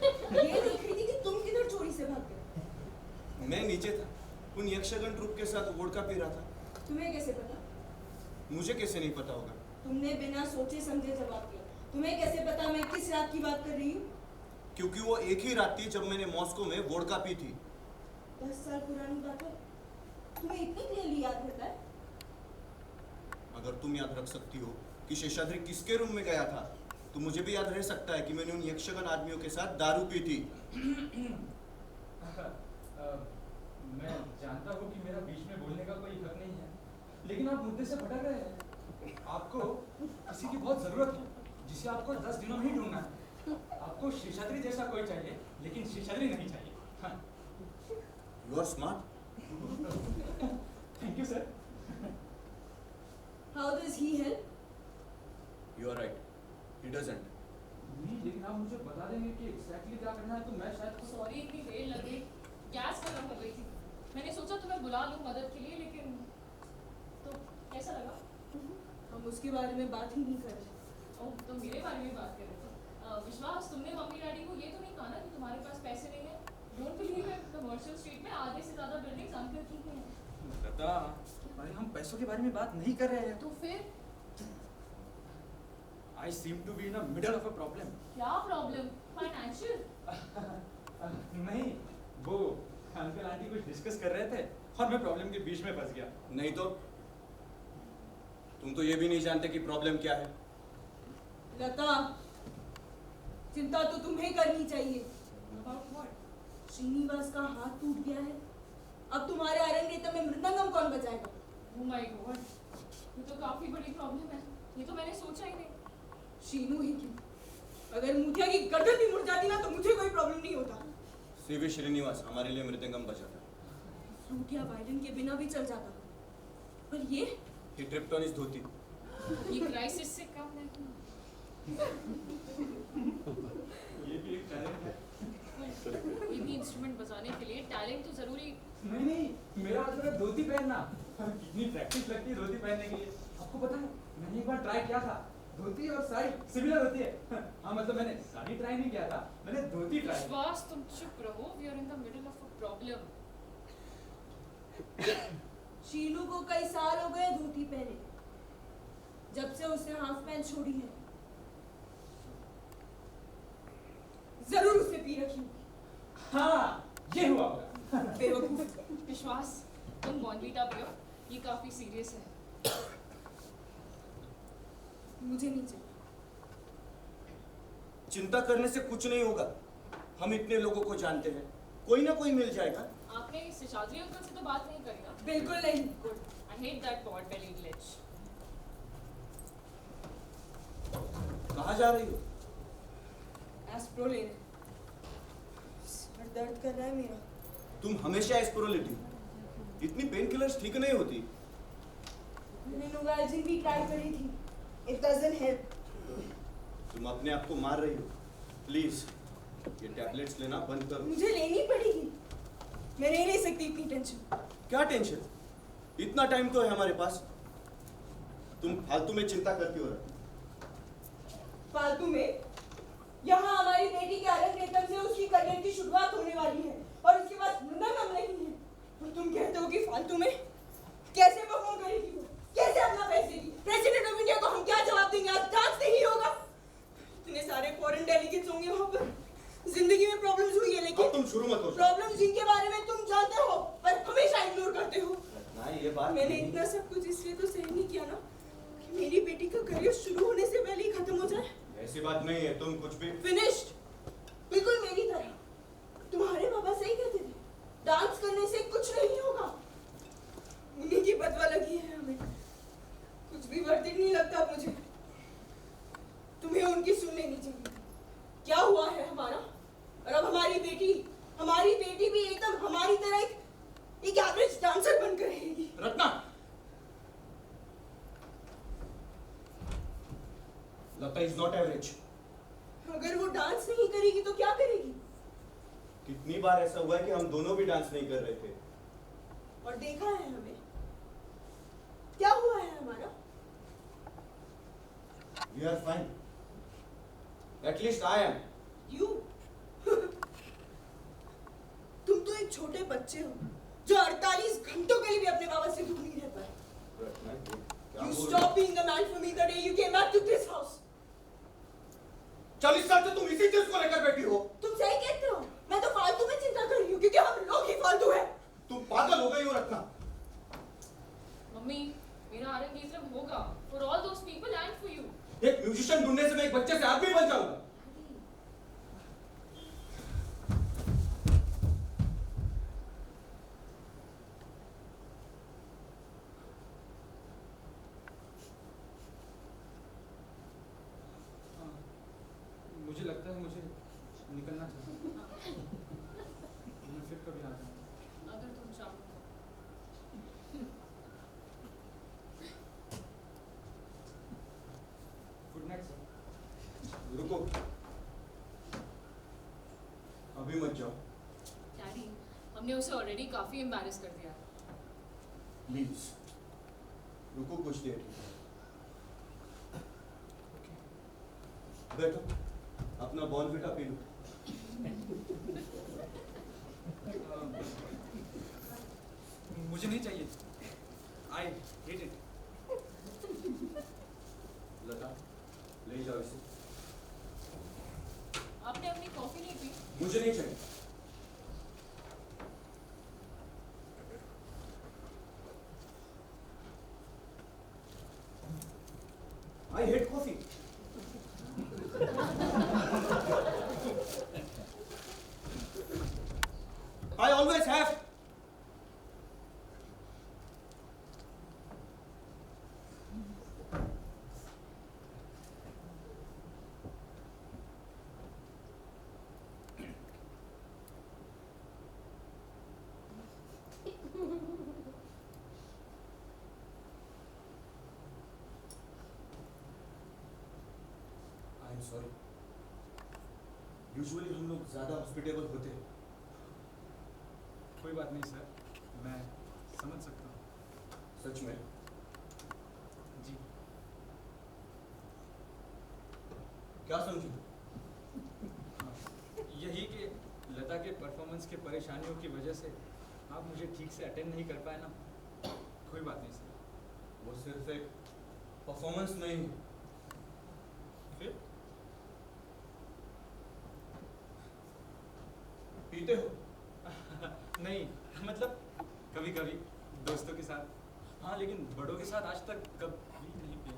ये देख रही थी कि तुम किधर चोरी से भाग गए। मैं नीचे था, उन यक्षगन ट्रुप के साथ वोडका पी रहा था। तुम्हें कैसे पता? मुझे कैसे नहीं पता होगा? तुमने बिना सोचे समझे जवाब दिया। तुम्हें कैसे पता मैं किस रात की बात कर रही हूँ? क्योंकि वो एक ही रात थी जब मैंने मॉस्को में वोडका पी थी। 10 साल पुरानी बात है। तुम्हें इतनी क्लियरली याद रहता है? अगर तुम याद रख सकती हो कि शेषाद्री किसके रूम में गया था, तो मुझे भी याद रह सकता है कि मैंने उन यक्षगन आदमियों के साथ दारू पी थी। मैं जानता हूँ कि मेरा बीच में बोलने का कोई हक नहीं है, लेकिन आप मुद्दे से भटक रहे हैं। आपको किसी की बहुत जरूरत है, जिसे आपको 10 दिनों में ही ढूंढना है। आपको शेषाद्री जैसा कोई चाहिए, लेकिन शेषाद्री नहीं चाहिए। हाँ। You are smart. Thank you sir. How does he help? You are right, he doesn't. नहीं, लेकिन आप मुझे बता देंगे कि एग्जैक्टली क्या करना है, तो मैं शायद सॉरी, इतनी देर लग गई। गैस खत्म हो गई थी। मैंने सोचा तुम्हें बुला लूँ मदद के लिए, लेकिन तो कैसा लगा? हम उसके बारे में बात ही नहीं कर रहे। ओह, तो मेरे बारे में बात कर रहे थे। विश्वास, तुमने मम्मी डैडी को ये तो नहीं कहा ना कि तुम्हारे पास पैसे नहीं है? Don't believe it, commercial street में आधे से ज्यादा बिल्डिंग्स अंकल की ही हैं। लता, अरे हम पैसों के बारे में बात नहीं कर रहे हैं। तो फिर I seem to be in the middle of a problem. क्या प्रॉब्लम? फाइनेंशियल? नहीं, वो अंकल आंटी कुछ डिस्कस कर रहे थे और मैं प्रॉब्लम के बीच में फंस गया। नहीं तो तुम तो ये भी नहीं जानते कि प्रॉब्लम क्या है। लता, चिंता तो तुम्हें करनी चाहिए। About what? श्रीनिवास का हाथ टूट गया है। अब तुम्हारे अरंगेतम में मृदंगम कौन बजाएगा? Oh my God, ये तो काफी बड़ी प्रॉब्लम है। ये तो मैंने सोचा ही नहीं। शीनू ही क्यों? अगर मुठिया की गर्दन भी मुड़ जाती ना तो मुझे कोई प्रॉब्लम नहीं होता। सीवी श्रीनिवास हमारे लिए मृदंगम बजाता। फ्लूट या वायलिन के बिना भी चल जाता, पर ये ही ट्रिप्ट ऑन हिज धोती। ये क्राइसिस से कम नहीं। ये भी एक टैलेंट है। कोई भी इंस्ट्रूमेंट बजाने के लिए टैलेंट तो जरूरी। नहीं, मेरा मतलब है धोती पहनना। कितनी प्रैक्टिस लगती है धोती पहनने के लिए। आपको पता है, मैंने एक बार ट्राई किया था। धोती और साड़ी सिमिलर होती है। हाँ मतलब मैंने साड़ी ट्राई नहीं किया था, मैंने धोती ट्राई किया। विश्वास, तुम चुप रहो। We are in the middle of a problem. Sheenu को कई साल हो गए धोती पहने, जब से उसने हाफ पैंट छोड़ी है। जरूर उसने पी रखी होगी। हाँ, ये हुआ होगा। बेवकूफ। विश्वास, तुम बॉर्नवीटा पियो। ये काफी सीरियस है। मुझे नहीं चाहिए। चिंता करने से कुछ नहीं होगा। हम इतने लोगों को जानते हैं, कोई ना कोई मिल जाएगा। आपने शेषाद्री अंकल से तो बात नहीं करी ना? बिल्कुल नहीं। Good. I hate that pot Bailey glitch. कहाँ जा रही हो? एस्प्रो लेने। सर दर्द कर रहा है मेरा। तुम हमेशा एस्प्रो लेती हो। इतनी पेन किलर्स ठीक नहीं होती। मैंने नोवाल्जिन भी ट्राई करी थी। It doesn't help. तुम अपने आप को मार रही हो। प्लीज ये टैबलेट्स लेना बंद करो। मुझे लेनी पड़ेगी। मैं नहीं ले सकती इतनी टेंशन। क्या टेंशन? इतना टाइम तो है हमारे पास। तुम फालतू में चिंता करती हो। फालतू में? यहाँ हमारी बेटी के अरंगेतम से उसकी करियर की शुरुआत होने वाली है और उसके बाद मृदंगम नहीं है। और तुम कहते हो कि फालतू में? कैसे परफॉर्म करेगी वो? कैसे अपना पैसे देगी? प्रेसिडेंट ऑफ इंडिया को हम क्या जवाब देंगे? आज डांस नहीं होगा। इतने सारे फॉरेन डेलीगेट्स होंगे वहाँ पर। जिंदगी में प्रॉब्लम्स हुई है, लेकिन अब तुम शुरू मत हो। प्रॉब्लम्स जिनके बारे में तुम जानते हो पर हमेशा इग्नोर करते हो। ना ये बात मैंने नहीं। इतना सब कुछ इसलिए तो सहन नहीं किया ना कि मेरी बेटी का करियर शुरू होने से पहले ही खत्म हो जाए। ऐसी बात नहीं है। तुम कुछ भी फिनिश्ड, बिल्कुल मेरी तरह। तुम्हारे पापा सही कहते थे, डांस करने से कुछ नहीं होगा। उन्हीं की बदवा लगी है हमें। कुछ भी वर्थ इट नहीं लगता मुझे। तुम्हें उनकी सुन लेनी चाहिए। क्या हुआ है हमारा? और अब हमारी बेटी भी एकदम हमारी तरह एक एवरेज डांसर बनकर रहेगी। रत्ना, लता इज नॉट एवरेज। अगर वो डांस नहीं करेगी तो क्या करेगी? कितनी बार ऐसा हुआ है कि हम दोनों भी डांस नहीं कर रहे थे। और देखा है हमें। क्या हुआ है हमारा? We are fine. At least I am. You तुम तो एक छोटे बच्चे हो जो 48 घंटों के लिए भी अपने बाबा से दूर नहीं रह पाए। रत्ना, क्या You बोल रही हो? stopped being a man for me the day you came back to this house. 40 साल से तुम इसी चीज को लेकर बैठी हो। तुम सही कहते हो। मैं तो फालतू में चिंता कर रही हूँ क्योंकि हम लोग ही फालतू हैं। तुम पागल हो गई हो रत्ना। मम्मी, मेरा अरंगेत्रम होगा for all those people and for you. एक म्यूजिशियन ढूंढने से मैं एक बच्चे से आदमी बन जाऊंगा। मुझे लगता है मुझे निकलना चाहिए। मैं फिर कभी आता हूँ। अगर तुम चाहो तो। Good night sir. रुको, अभी मत जाओ डैडी, हमने उसे ऑलरेडी काफी एम्बैरेस कर दिया है। प्लीज। रुको कुछ देर। बैठो, अपना बॉर्नविटा पी लो। मुझे नहीं चाहिए। I hate it. लता, ले जाओ इसे। आपने अपनी कॉफी नहीं पी? मुझे नहीं चाहिए। I hate coffee. I always have. I'm sorry. Usually हम लोग ज्यादा हॉस्पिटेबल होते हैं. कोई बात नहीं सर, मैं समझ सकता हूँ। सच में. जी। क्या समझू? यही कि लता के परफॉर्मेंस के परेशानियों की वजह से आप मुझे ठीक से अटेंड नहीं कर पाए ना। कोई बात नहीं सर। वो सिर्फ एक परफॉर्मेंस नहीं है. फिर पीते हो? नहीं, मतलब कभी कभी दोस्तों के साथ। हाँ, लेकिन बड़ों के साथ आज तक कभी नहीं पिया।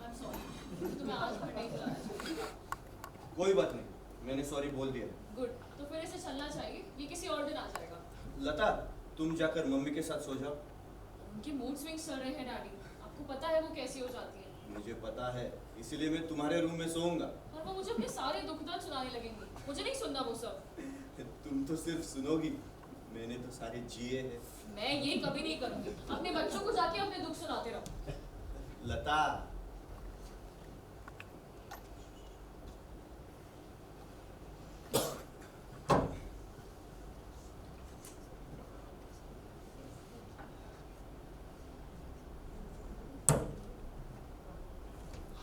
I'm sorry, तुम्हें आज घर नहीं बुलाया। कोई बात नहीं, मैंने सॉरी बोल दिया. गुड, तो फिर इसे चलना चाहिए, ये किसी और दिन आ जाएगा। लता, तुम जाकर मम्मी के साथ सो जाओ. उनके मूड स्विंग्स चल रहे हैं डैडी, आपको पता है वो कैसी हो जाती है। मुझे पता है, इसीलिए मैं तुम्हारे रूम में सोऊंगा. और वो मुझे अपने सारे दुख दर्द सुनाने लगेंगी, मुझे नहीं सुनना वो सब। तुम तो सिर्फ सुनोगी, मैंने तो सारे जिए हैं. मैं ये कभी नहीं करूंगी, अपने बच्चों को जाके अपने दुख सुनाते रहो। लता,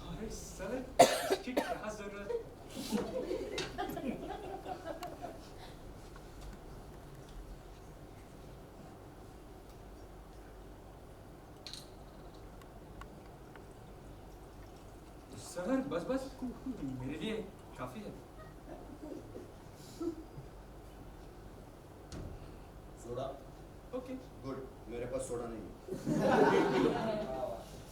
अरे सर, इसकी क्या जरूरत? सर बस बस, मेरे लिए काफी है। सोडा? ओके। गुड, मेरे पास सोडा नहीं है.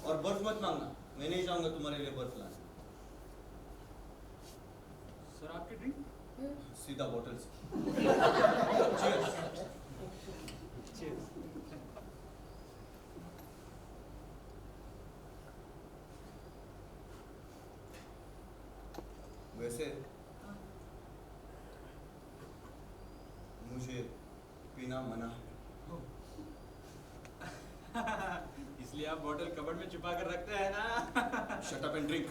और बर्फ मत मांगना, मैं नहीं जाऊंगा तुम्हारे लिए बर्फ लाने. सर आपकी ड्रिंक? सीधा बोतल से. Cheers. चीयर्स। वैसे मुझे पीना मना है. इसलिए आप बोतल कबर्ड में छुपा कर रखते हैं ना। Shut up and drink.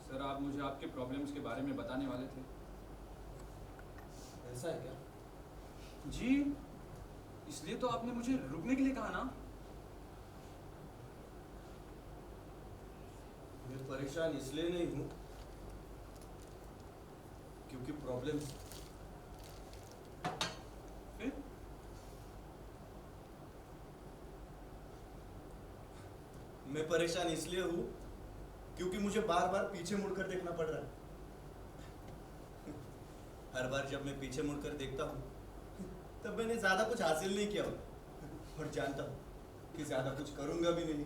Sir आप मुझे आपके प्रॉब्लम्स के बारे में बताने वाले थे। ऐसा है क्या? जी, इसलिए तो आपने मुझे रुकने के लिए कहा ना। मैं परेशान इसलिए नहीं हूँ क्योंकि प्रॉब्लम. फिर मैं परेशान इसलिए हूँ क्योंकि मुझे बार बार पीछे मुड़कर देखना पड़ रहा है. हर बार जब मैं पीछे मुड़कर देखता हूँ तब मैंने ज्यादा कुछ हासिल नहीं किया और जानता हूँ कि ज्यादा कुछ करूंगा भी नहीं.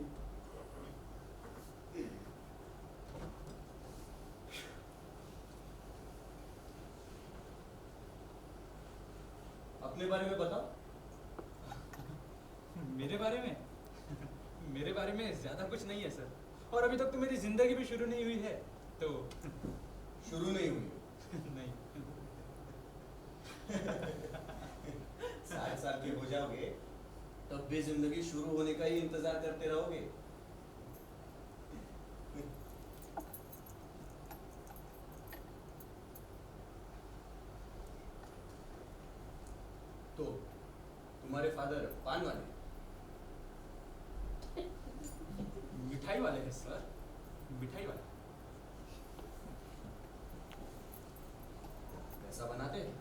अपने बारे में बताओ. मेरे बारे में मेरे बारे में ज्यादा कुछ नहीं है सर, और अभी तक तो मेरी जिंदगी भी शुरू नहीं हुई है तो शुरू नहीं हुई. नहीं। 60 साल के हो जाओगे तब भी जिंदगी शुरू होने का ही इंतजार करते रहोगे. तो तुम्हारे फादर पान वाले? मिठाई वाले हैं सर, मिठाई वाले। पैसा बनाते हैं?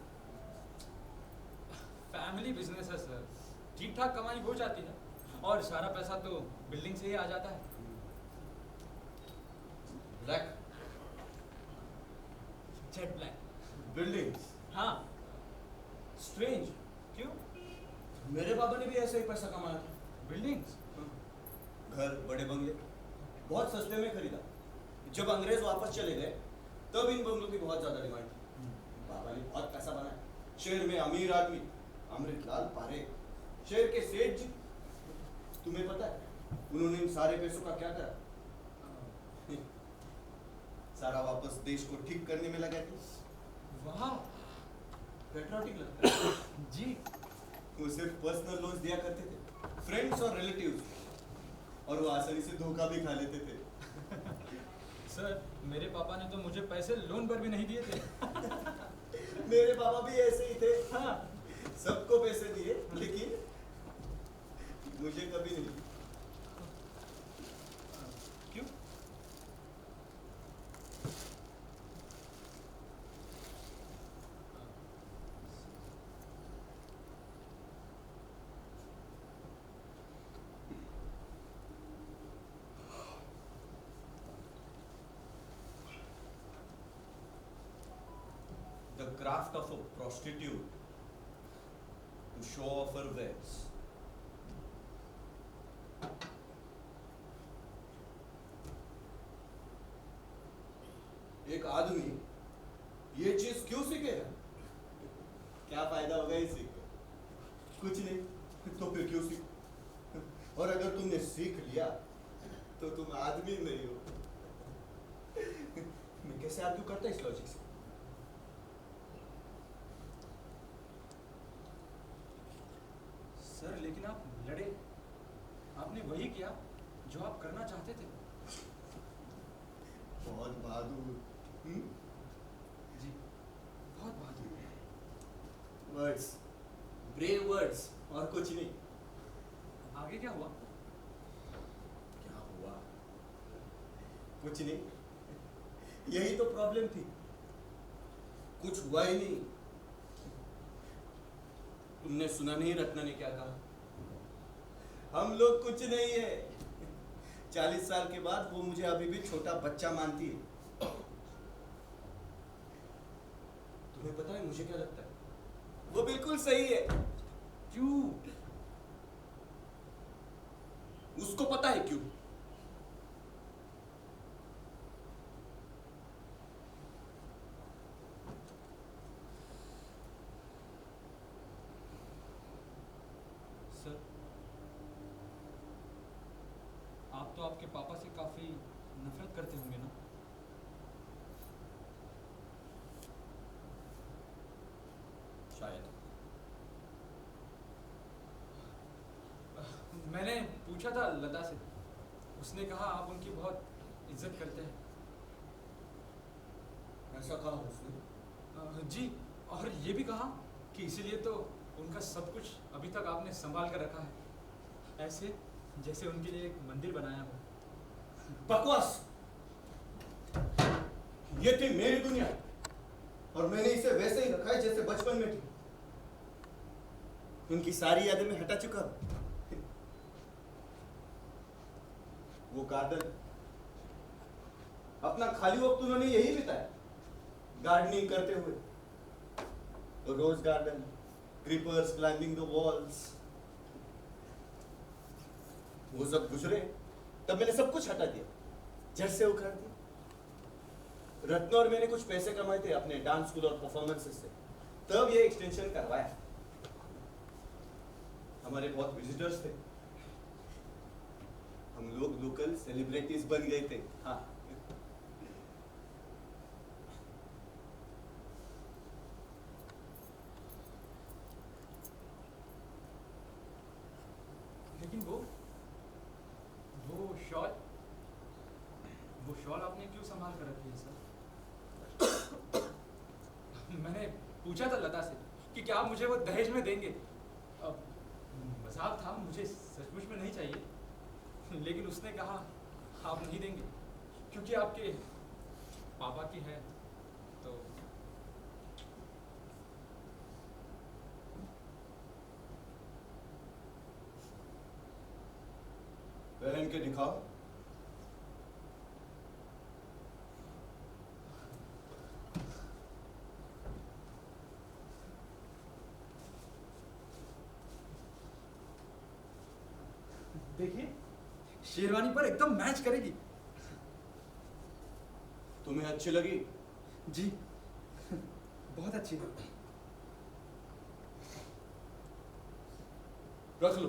फैमिली बिजनेस है सर, ठीक ठाक कमाई हो जाती है और सारा पैसा तो बिल्डिंग से ही आ जाता है। बिल्डिंग्स। हाँ। स्ट्रेंज। क्यों? मेरे पापा ने भी ऐसे ही पैसा कमाया था। बिल्डिंग्स? घर, बड़े बंगले, बहुत सस्ते में खरीदा। जब अंग्रेज वापस चले गए तब इन बंगलों की बहुत ज्यादा डिमांड थी। बाबा ने बहुत पैसा बनाया। शहर में अमीर आदमी अमृतलाल पारेख, शहर के सेठ जी। तुम्हें पता है उन्होंने इन सारे पैसों का क्या करा? सारा वापस देश को ठीक करने में लगा थे। वाह। पेट्रियोटिक लगता है। जी। वो सिर्फ पर्सनल लोन्स दिया करते थे, फ्रेंड्स और रिलेटिव्स, और वो आसानी से धोखा भी खा लेते थे। सर, मेरे पापा ने तो मुझे पैसे लोन पर भी नहीं दिए थे। मेरे पापा भी ऐसे ही थे। हाँ। सबको पैसे दिए लेकिन मुझे कभी नहीं। क्यों? The craft of a prostitute to show off her wares. एक आदमी ये चीज क्यों सीखेगा? क्या फायदा होगा इस सीख कर? कुछ नहीं, तो फिर क्यों सीख? और अगर तुमने सीख लिया तो तुम आदमी नहीं हो। मैं कैसे आर्ग्यू करता इस लॉजिक से? सर, लेकिन आप लड़े। आपने वही किया जो आप करना चाहते थे। बहुत बहादुर। जी, बहुत बहादुर। वर्ड्स, ब्रेव वर्ड्स, और कुछ नहीं। आगे क्या हुआ? क्या हुआ? कुछ नहीं। यही तो प्रॉब्लम थी, कुछ हुआ ही नहीं। तुमने सुना नहीं रत्ना ने क्या कहा? हम लोग कुछ नहीं है। 40 साल के बाद वो मुझे अभी भी छोटा बच्चा मानती है। तुम्हें पता है मुझे क्या लगता है? वो बिल्कुल सही है। क्यों? उसको पता है क्यों। सर, आप तो आपके पापा से काफी नफरत करते होंगे ना? शायद। मैंने पूछा था लता से, उसने कहा आप उनकी बहुत इज्जत करते हैं। ऐसा कहा उसने? जी, और ये भी कहा कि इसीलिए तो उनका सब कुछ अभी तक आपने संभाल कर रखा है, ऐसे जैसे उनके लिए एक मंदिर बनाया हो। बकवास। ये थी मेरी दुनिया और मैंने इसे वैसे ही रखा है जैसे बचपन में थी। उनकी सारी यादें मैं हटा चुका हूं। वो गार्डन, अपना खाली वक्त उन्होंने यही बिताया, गार्डनिंग करते हुए। तो rose garden, creepers climbing the walls, वो सब गुजरे तब मैंने सब कुछ हटा दिया, जड़ से उखाड़ दिया। रत्न और मैंने कुछ पैसे कमाए थे अपने डांस स्कूल और परफॉर्मेंसेस से, तब ये एक्सटेंशन करवाया। हमारे बहुत विजिटर्स थे, हम लोग लोकल सेलिब्रिटीज बन गए थे। हाँ, लेकिन वो शॉल आपने क्यों संभाल कर रखी है सर? मैंने पूछा था लता से कि क्या आप मुझे वो दहेज में देंगे। अब मजाक था, मुझे सचमुच में नहीं चाहिए, लेकिन उसने कहा आप नहीं देंगे क्योंकि आपके पापा की है। तो पहन के दिखाओ। देखिए शेरवानी पर एकदम मैच करेगी। तुम्हें अच्छी लगी? जी बहुत अच्छी है। रख लो।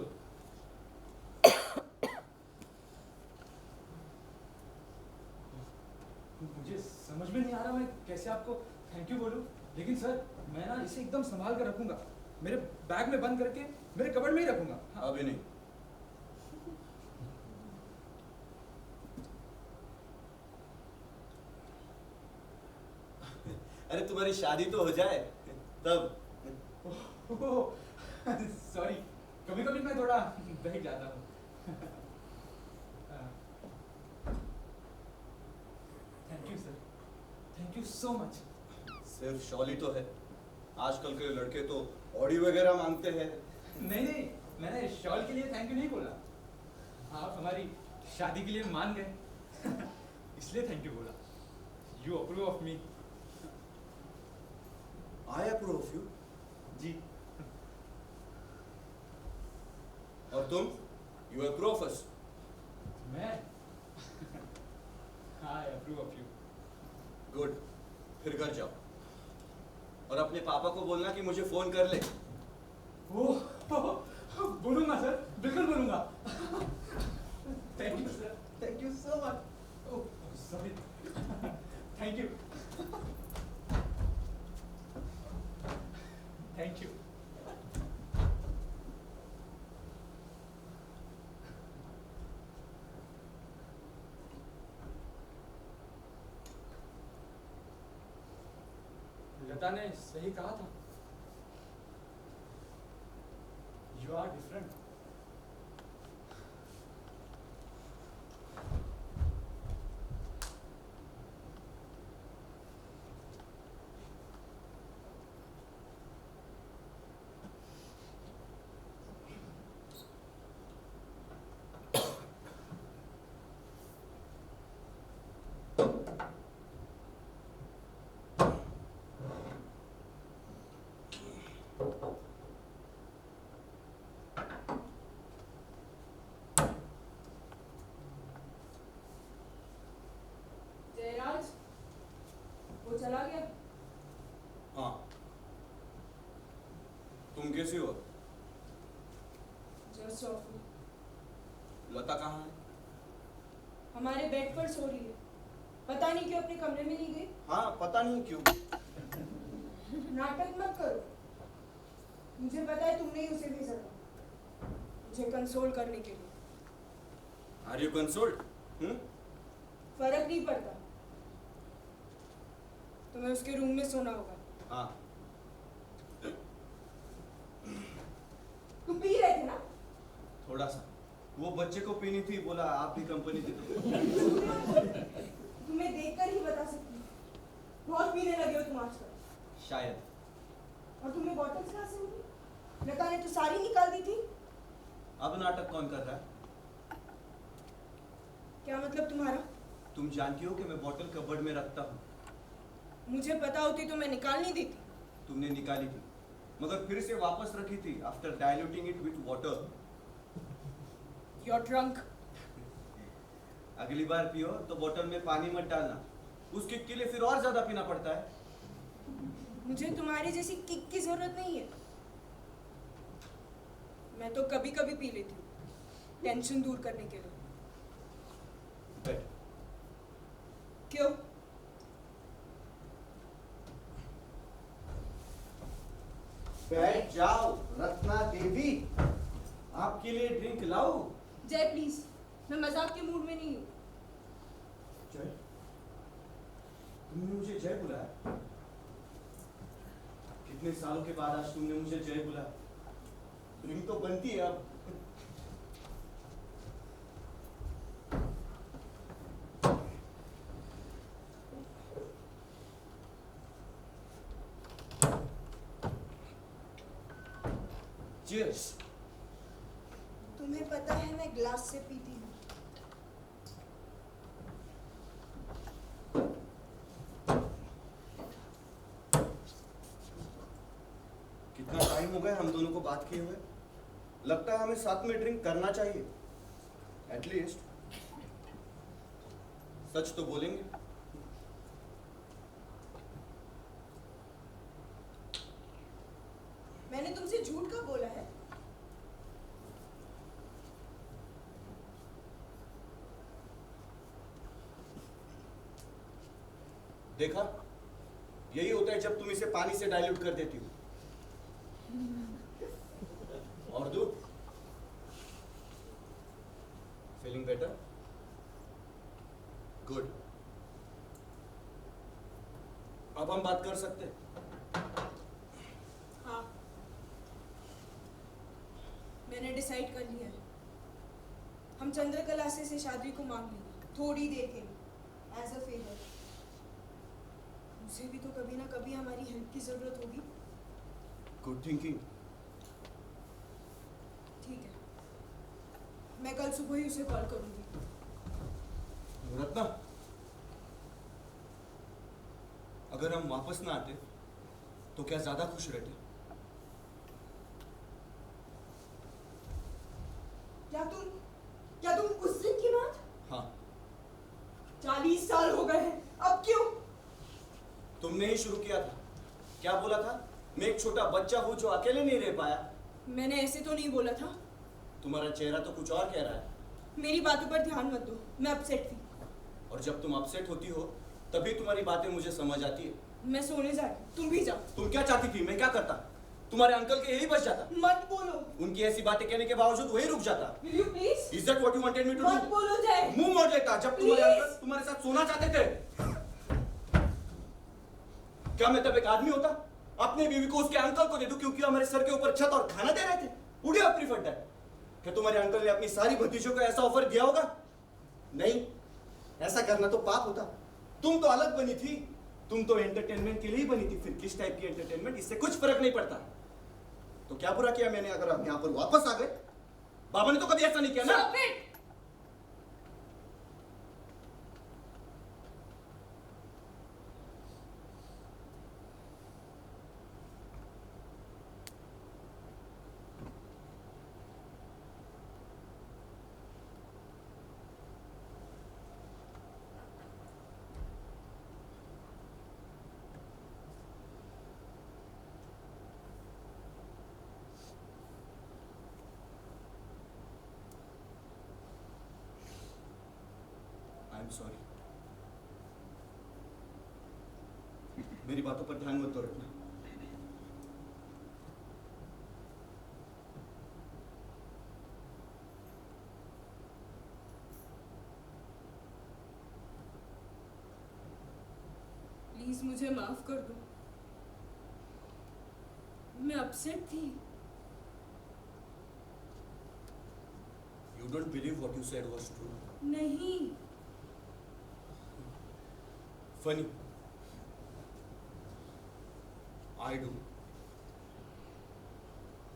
मुझे समझ में नहीं आ रहा मैं कैसे आपको थैंक यू बोलूं, लेकिन सर मैं ना इसे एकदम संभाल कर रखूंगा, मेरे बैग में बंद करके मेरे कबर्ड में ही रखूंगा। हाँ। अभी नहीं। अरे तुम्हारी शादी तो हो जाए तब। सॉरी, कभी कभी मैं थोड़ा बहक जाता हूँ। Thank you sir, thank you so much. सिर्फ शॉली तो है, आजकल के लड़के तो ऑडी वगैरह मांगते हैं। नहीं नहीं, मैंने शॉल के लिए थैंक यू नहीं बोला, आप हमारी शादी के लिए मान गए इसलिए थैंक यू बोला। You approve of me. I approve of you. जी। और तुम? You approve of us. मैं I approve of you. Good, फिर घर जाओ और अपने पापा को बोलना कि मुझे फोन कर ले। ओह बोलूंगा सर, बिल्कुल बोलूंगा। Thank you sir, thank you so much. Oh sorry, thank you, thank you. Lata ने सही कहा था, यू आर डिफरेंट। जयराज, वो चला गया? हाँ। तुम कैसी हो? Just of. लता कहाँ है? हमारे बेड पर सो रही है, पता नहीं क्यों अपने कमरे में नहीं गई। हाँ, पता नहीं क्यों। नाटक मत करो, मुझे पता है तुमने ही उसे भेजा था मुझे कंसोल करने के लिए। Are you consoled? फर्क नहीं पड़ता, तुम्हें उसके रूम में सोना होगा। हाँ। तुम पी रहे थे ना? थोड़ा सा, वो बच्चे को पीनी थी, बोला आप भी कंपनी दे दो। तुम्हें देखकर ही बता सकती हूँ, बहुत पीने लगे हो तुम आजकल। शायद। और तुम्हें बॉटल्स कहाँ से मिली? लता ने तो सारी निकाल दी थी। अब नाटक कौन कर रहा है? क्या मतलब तुम्हारा? तुम जानती हो कि मैं बॉटल कबर्ड में रखता हूँ। मुझे पता होती तो मैं निकाल नहीं देती। तुमने निकाली थी, मगर फिर से वापस रखी थी after diluting it with water. You are drunk. अगली बार पियो तो बोतल में पानी मत डालना, उस किक के लिए फिर और ज्यादा पीना पड़ता है। मुझे तुम्हारी जैसी किक की जरूरत नहीं है, मैं तो कभी कभी पी लेती हूँ टेंशन दूर करने के लिए। बैठ। क्यों? बैठ जाओ रत्ना देवी, आपके लिए ड्रिंक लाओ। जय प्लीज, मैं मजाक के मूड में नहीं हूँ। जय? तुमने मुझे जय बुलाया? कितने सालों के बाद आज तुमने मुझे जय बुलाया। ड्रिंक तो बनती है अब। Cheers. तुम्हें पता है मैं ग्लास से पीती हूँ। कितना टाइम हो गया हम दोनों को बात किए हुए। लगता है हमें साथ में ड्रिंक करना चाहिए। एटलीस्ट सच तो बोलेंगे। मैंने तुमसे झूठ कब बोला है? देखा, यही होता है जब तुम इसे पानी से डाइल्यूट कर देती हो। और दो, फीलिंग बेटर? गुड। अब हम बात कर सकते हैं। हाँ, मैंने डिसाइड कर लिया है। हम चंद्रकला से शादी को मांग लेंगे, थोड़ी देर के लिए, एज अ फेवर। उसे भी तो कभी ना कभी हमारी हेल्प की जरूरत होगी। Good thinking. ठीक है, मैं कल सुबह ही उसे कॉल करूंगी। रत्ना, अगर हम वापस ना आते तो क्या ज्यादा खुश रहते? क्या तुम उस दिन की बात? हाँ। 40 साल हो गए हैं, अब क्यों? तुमने ही शुरू किया था। क्या बोला था? मैं एक छोटा बच्चा हूं जो अकेले नहीं रह पाया। मैंने ऐसे तो नहीं बोला था। तुम्हारा चेहरा तो कुछ और कह रहा है। मेरी बातों पर ध्यान मत दो, मैं अपसेट थी। और जब तुम अपसेट होती हो तभी तुम्हारी बातें मुझे समझ आती है। मैं सोने जा रही हूँ, तुम भी जाओ। तुम क्या चाहती थी? मैं क्या करता? तुम्हारे अंकल के यही बच जाता। मत बोलो। उनकी ऐसी बातें कहने के बावजूद वही रुक जाता। Will you please? Is that what you wanted me to मत do? बोलो जय। मुंह मोड़ लेता जब तुम्हारे Please? अंकल तुम्हारे साथ सोना चाहते थे। क्या मैं तब एक आदमी होता? अपने बीवी को उसके अंकल को दे दूं क्योंकि हमारे सर के ऊपर छत और खाना दे रहे थे? Would you have preferred that? क्या तुम्हारे अंकल ने अपनी सारी भतीजों को ऐसा ऑफर दिया होगा? नहीं, ऐसा करना तो पाप होता। तुम तो अलग बनी थी। तुम तो एंटरटेनमेंट के लिए ही बनी थी। फिर किस टाइप की एंटरटेनमेंट, इससे कुछ फर्क नहीं पड़ता। तो क्या बुरा किया मैंने अगर हम यहाँ पर वापस आ गए? बाबा ने तो कभी ऐसा नहीं किया ना। Stop it! I am sorry. मेरी बातों पर ध्यान मत दो रखना। प्लीज मुझे माफ कर दो। मैं अपसेट थी। You don't believe what you said was true. नहीं, Funny. I do.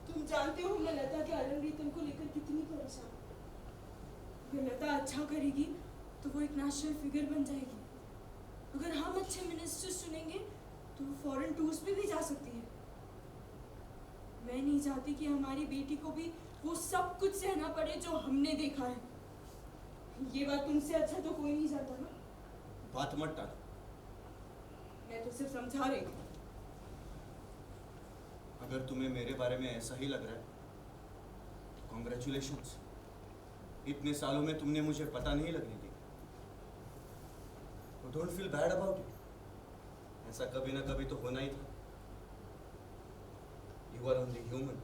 तुम जानते हो मैं लता के आलमगीतम को लेकर कितनी परेशान हूँ। अगर लता अच्छा करेगी तो वो एक नेशनल फिगर बन जाएगी। अगर हम अच्छे मिनिस्टर्स चुनेंगे तो वो फॉरेन टूर्स पे भी जा सकती है। मैं नहीं चाहती कि हमारी बेटी को भी वो सब कुछ सहना पड़े जो हमने देखा है। ये बात तुमसे अच्छा तो कोई नहीं जानता ना। बात मत टाल। मैं तो सिर्फ समझा रही हूँ। अगर तुम्हें मेरे बारे में ऐसा ही लग रहा है तो कॉन्ग्रेचुलेशंस। इतने सालों में तुमने मुझे पता नहीं लगने दी। तो don't feel bad about it. ऐसा कभी ना कभी तो होना ही था। You are only human.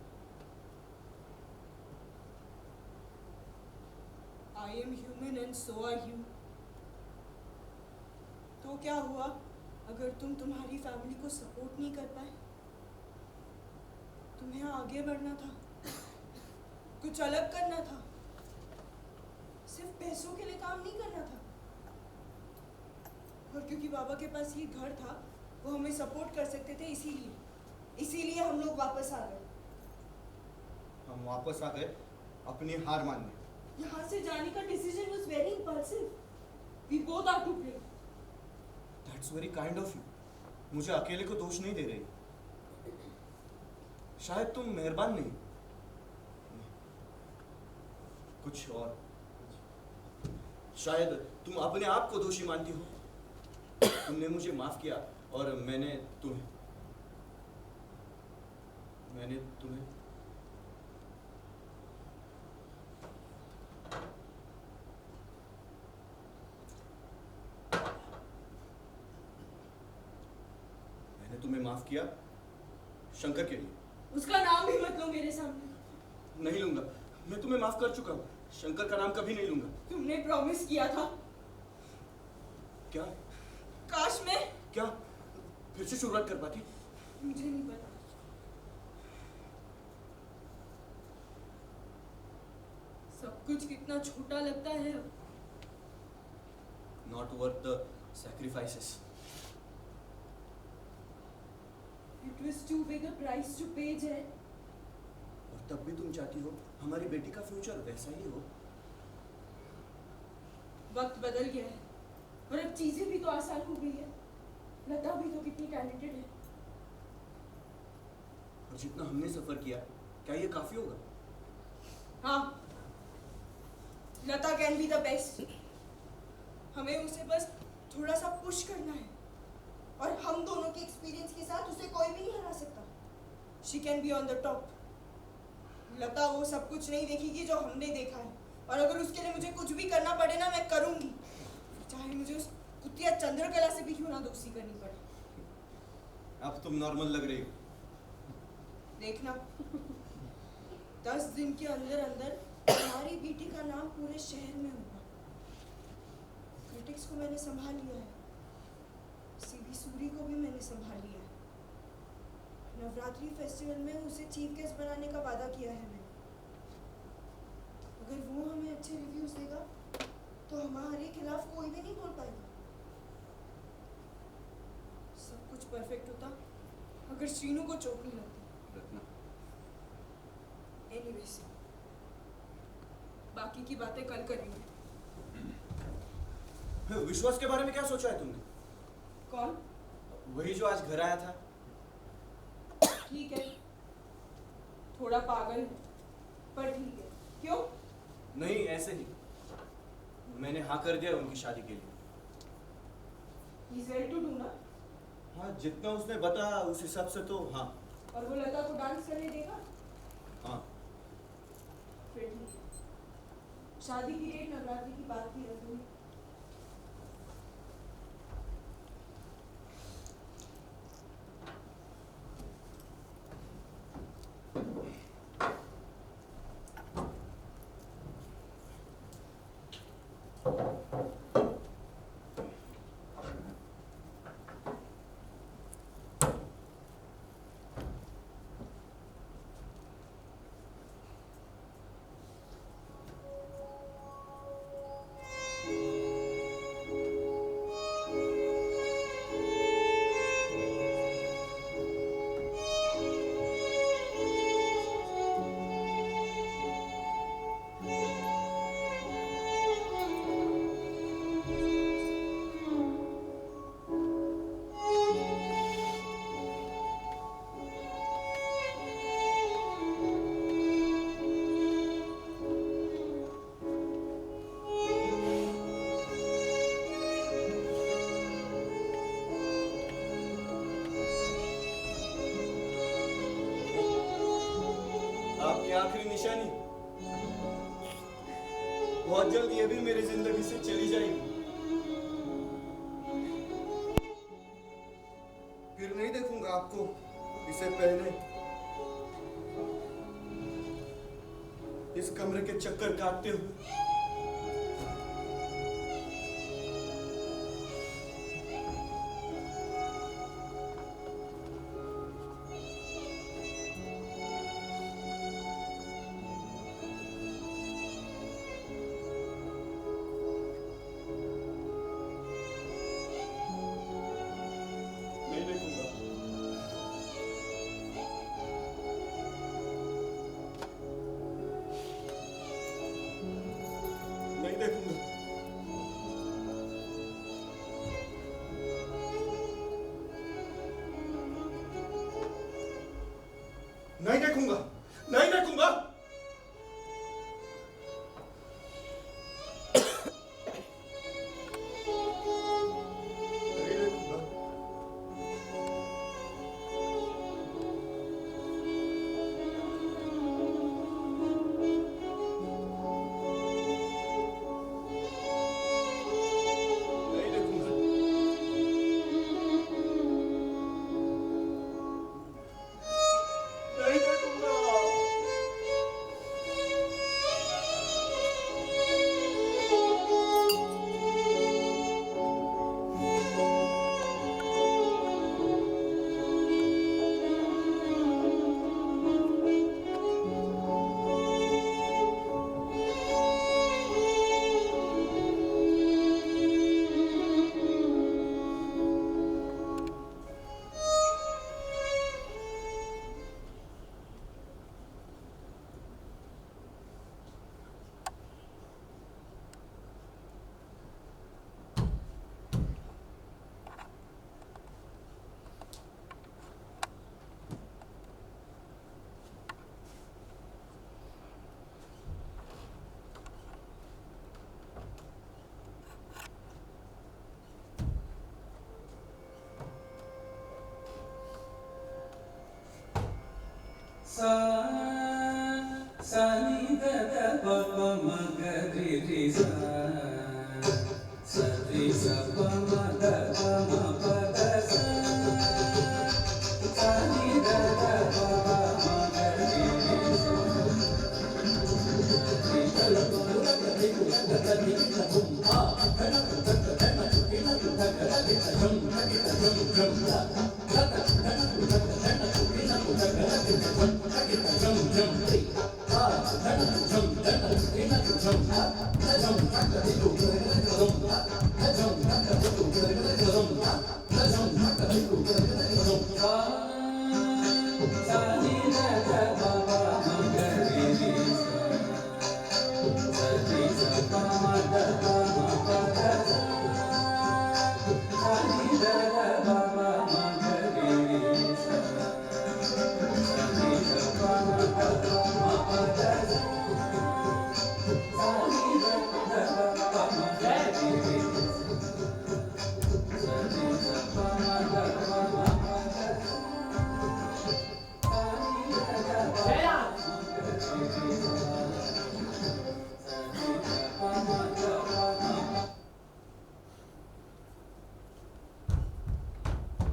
I am human and so are you. तो क्या हुआ अगर तुम तुम्हारी फैमिली को सपोर्ट नहीं कर पाए? तुम्हें आगे बढ़ना था, कुछ अलग करना था, सिर्फ पैसों के लिए काम नहीं करना था। और क्योंकि बाबा के पास ये घर था, वो हमें सपोर्ट कर सकते थे, इसीलिए हम लोग वापस आ गए। हम वापस आ गए अपनी हार मानने। यहाँ से जाने का decision was very impulsive. We both are to blame. That's very kind of you. मुझे अकेले को दोष नहीं दे रही। शायद तुम मेहरबान नहीं, कुछ और। शायद तुम अपने आप को दोषी मानती हो। तुमने मुझे माफ किया और मैंने तुम्हें मैंने तुम्हें माफ किया शंकर के लिए। उसका नाम भी मत लो मेरे सामने। नहीं लूंगा, मैं तुम्हें माफ कर चुका हूँ। शंकर का नाम कभी नहीं लूंगा। तुमने प्रॉमिस किया था। क्या? काश मैं क्या फिर से शुरुआत कर पाती? मुझे नहीं पता। सब कुछ कितना छोटा लगता है। Not worth the sacrifices. It was too big a price to pay, जय। और तब भी तुम चाहती हो हमारी बेटी का फ्यूचर वैसा ही हो। वक्त बदल गया है और अब चीजें भी तो आसान हो गई है। लता भी तो कितनी टैलेंटेड है। और जितना हमने सफर किया, क्या ये काफी होगा? हाँ, लता कैन बी द बेस्ट। हमें उसे बस थोड़ा सा पुश करना है और हम दोनों के एक्सपीरियंस के साथ उसे कोई भी नहीं हरा सकता। She can be on the top. Lata वो सब कुछ नहीं देखेगी जो हमने देखा है, और अगर उसके लिए मुझे कुछ भी करना पड़े ना, मैं करूंगी, चाहे मुझे उस कुतिया चंद्रकला से भी क्यों ना दोस्ती करनी पड़े। अब तुम नॉर्मल लग रही हो। देखना 10 दिन के अंदर अंदर हमारी बेटी का नाम पूरे शहर में होगा। क्रिटिक्स को मैंने संभाल लिया है, सीबी सूरी को भी मैंने संभाल लिया है। नवरात्रि फेस्टिवल में उसे चीफ गेस्ट बनाने का वादा किया है मैंने। अगर वो हमें अच्छे रिव्यूज देगा तो हमारे खिलाफ कोई भी नहीं बोल पाएगा। सब कुछ परफेक्ट होता अगर श्रीनू को चोट नहीं लगती। रत्ना, एनीवेज, बाकी की बातें कल करेंगे। विश्वास के बारे में क्या सोचा है तुमने? कौन? वही जो आज घर आया था। ठीक है, थोड़ा पागल है, पर ठीक है। क्यों? नहीं, ऐसे ही। मैंने हाँ कर दिया उनकी शादी के लिए। He's well to do ना? हाँ, जितना उसने बताया उस हिसाब से तो हाँ। और वो लता को डांस करने देगा? हाँ। फिर ठीक है। शादी की डेट नवरात्रि की बात की रखूंगी। आपकी आखिरी निशानी बहुत जल्द ये भी मेरी जिंदगी से चली जाएगी। फिर नहीं देखूंगा आपको इसे पहने इस कमरे के चक्कर काटते हुए। नहीं देखूंगा।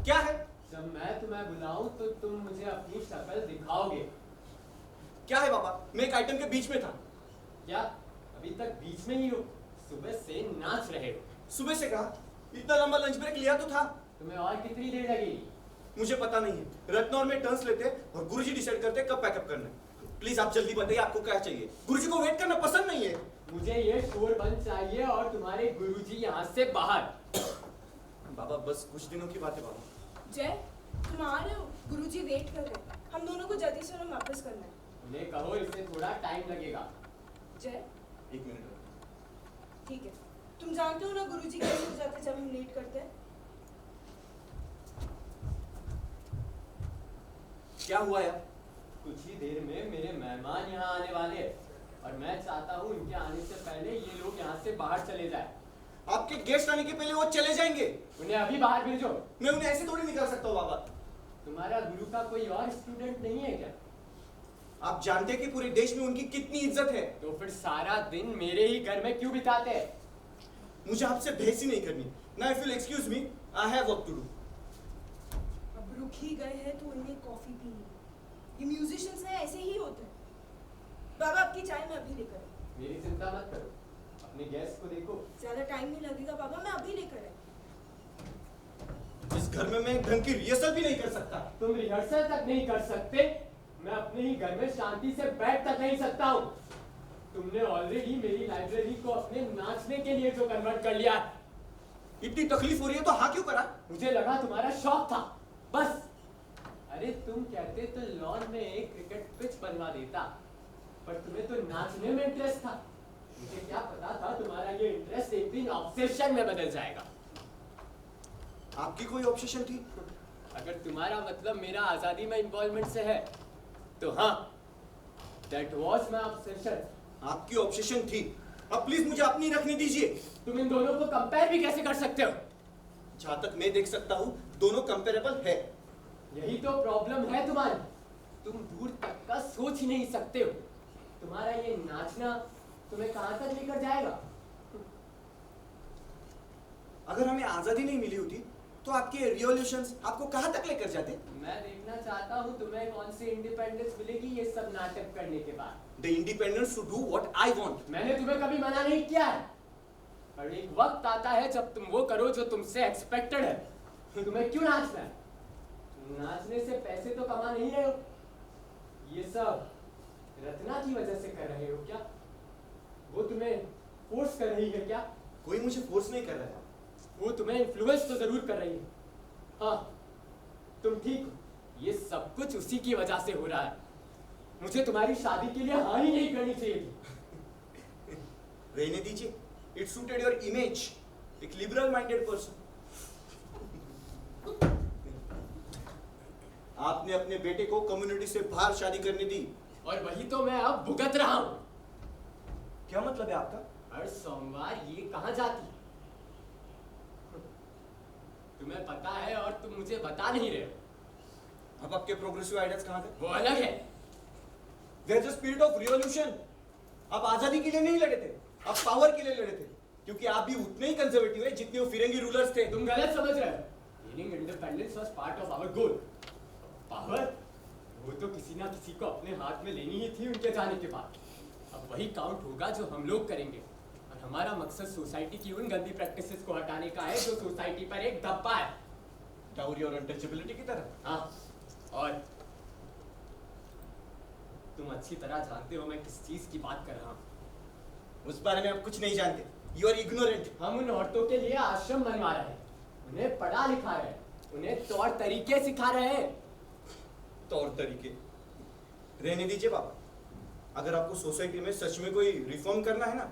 क्या है? जब मैं तुम्हें बुलाऊं तो तुम मुझे अपनी शक्ल दिखाओगे। क्या है बाबा? मैं एक आइटम के बीच में था। क्या अभी तक बीच में ही हो? सुबह से नाच रहे हो। सुबह से कहा? इतना लंबा लंच ब्रेक लिया तो था। तुम्हें और कितनी देर लगेगी? मुझे पता नहीं है। रत्न और मैं टर्न्स लेते और गुरुजी डिसाइड करते कब पैकअप करना है। प्लीज आप जल्दी बताइए आपको क्या चाहिए। गुरुजी को वेट करना पसंद नहीं है। मुझे ये शोर बंद चाहिए और तुम्हारे गुरुजी यहाँ से बाहर। बाबा बस कुछ दिनों की बात है बाबा। जय, तुम आ रहे हो? गुरुजी वेट कर रहे हैं। हम दोनों को जल्दी से रूम वापस करना है। उन्हें कहो इससे थोड़ा टाइम लगेगा। जय, एक मिनट। ठीक है। तुम जानते हो ना गुरुजी कैसे हो जाते हैं जब हम लेट करते हैं? क्या हुआ यार? कुछ ही देर में मेरे मेहमान यहाँ आने वाले हैं और मैं चाहता हूँ इनके आने से पहले ये लोग यहाँ से बाहर चले जाए। आपके गेस्ट आने के पहले वो चले जाएंगे। उन्हें अभी बाहर भेजो। मैं उन्हें ऐसे थोड़ी निकाल सकता हूँ बाबा। तुम्हारा गुरु का कोई और स्टूडेंट नहीं है क्या? आप जानते हैं कि पूरे देश में उनकी कितनी इज्जत है। तो फिर सारा दिन मेरे ही घर में क्यों बिताते हैं? मुझे आपसे बहस ही नहीं करनी। Now if you'll excuse me, I have work to do. अब रुक ही गए हैं तो इन्हें कॉफी पीनी है। ये म्यूजिशियंस हैं, ऐसे ही होते हैं। बाबा आपकी चाय मैं अभी लेकर आई। मेरी चिंता मत करो, अपने गेस्ट को देखो। ज्यादा टाइम नहीं लगेगा बाबा, मैं अभी लेकर आई। इस घर में मैं ढंग की रिहर्सल भी नहीं कर सकता। तुम रिहर्सल तक नहीं कर सकते, मैं अपने ही घर में शांति से बैठ तक नहीं सकता हूँ। तुमने ऑलरेडी मेरी लाइब्रेरी को अपने नाचने के लिए जो कन्वर्ट कर लिया है। इतनी तकलीफ हो रही है तो हाँ क्यों करा? मुझे लगा तुम्हारा शौक था, बस। अरे तुम कहते तो लॉन में एक क्रिकेट पिच बनवा देता, पर तुम्हें तो नाचने में इंटरेस्ट था। मुझे क्या पता था तुम्हारा ये इंटरेस्ट एक दिन ऑब्सेशन में बदल जाएगा। आपकी कोई ऑब्सेशन थी? अगर तुम्हारा मतलब मेरा आजादी में इन्वॉल्वमेंट से है तो हाँ, दैट वाज माय ऑब्सेशन। आपकी ऑब्सेशन थी। अब प्लीज मुझे अपनी रखने दीजिए। तुम इन दोनों को कंपेयर भी कैसे कर सकते हो? जहां तक मैं देख सकता हूँ दोनों कंपेरेबल है। यही तो प्रॉब्लम है तुम्हारी, तुम दूर तक का सोच ही नहीं सकते हो। तुम्हारा ये नाचना तुम्हें कहां तक लेकर जाएगा? अगर हमें आजादी नहीं मिली होती तो आपके रिवॉल्यूशंस आपको कहां तक लेकर जाते? मैं देखना चाहता हूँ तुम्हें कौन सी इंडिपेंडेंस मिलेगी ये सब नाटक करने के बाद। The independence to do what I want. मैंने तुम्हें कभी मना नहीं किया है, पर एक वक्त आता है जब तुम वो करो जो तुमसे एक्सपेक्टेड है। तुम्हें क्यों नाचना है? नाचने से पैसे तो कमा नहीं रहे हो। ये सब रत्ना की वजह से कर रहे हो क्या? वो तुम्हें फोर्स कर रही है क्या? कोई मुझे फोर्स नहीं कर रहा है। वो तुम्हें इन्फ्लुएंस तो जरूर कर रही है। हाँ, तुम ठीक हो। ये सब कुछ उसी की वजह से हो रहा है। मुझे तुम्हारी शादी के लिए हाँ ही नहीं करनी चाहिए थी। रहने दीजिए। It suited your image. एक लिबरल माइंडेड पर्सन। आपने अपने बेटे को कम्युनिटी से बाहर शादी करने दी। और वही तो मैं अब भुगत रहा हूँ। क्या मतलब है आपका? हर सोमवार ये कहाँ जाती? तुम्हें पता है और तुम मुझे बता नहीं रहे हो। अब आपके प्रोग्रेसिव आइडियाज कहाँ थे? वो अलग है। There's a spirit of revolution. आप आजादी के लिए नहीं लड़े थे, आप पावर के लिए लड़े थे। क्योंकि आप भी उतने ही कंजर्वेटिव है जितने वो फिरंगी रूलर्स थे। तुम गलत समझ रहे हो। Gaining independence was part of our goal. Power, वो तो किसी ना किसी को अपने हाथ में लेनी ही थी उनके जाने के बाद। अब वही काउंट होगा जो हम लोग करेंगे। और हमारा मकसद सोसाइटी की उन गंदी प्रैक्टिसेस को हटाने का है जो सोसाइटी पर एक धब्बा है। डाउरी और अनटचेबिलिटी की तरह। हाँ, और तुम अच्छी तरह जानते हो मैं किस चीज की बात कर रहा हूँ। उस बारे में आप कुछ नहीं जानते। You are ignorant. हम उन औरतों के लिए आश्रम बनवा रहे हैं, उन्हें पढ़ा लिखा रहे हैं, उन्हें तौर तरीके सिखा रहे हैं। तौर तरीके रहने दीजिए बाबा। अगर आपको सोसाइटी में सच में कोई रिफॉर्म करना है ना,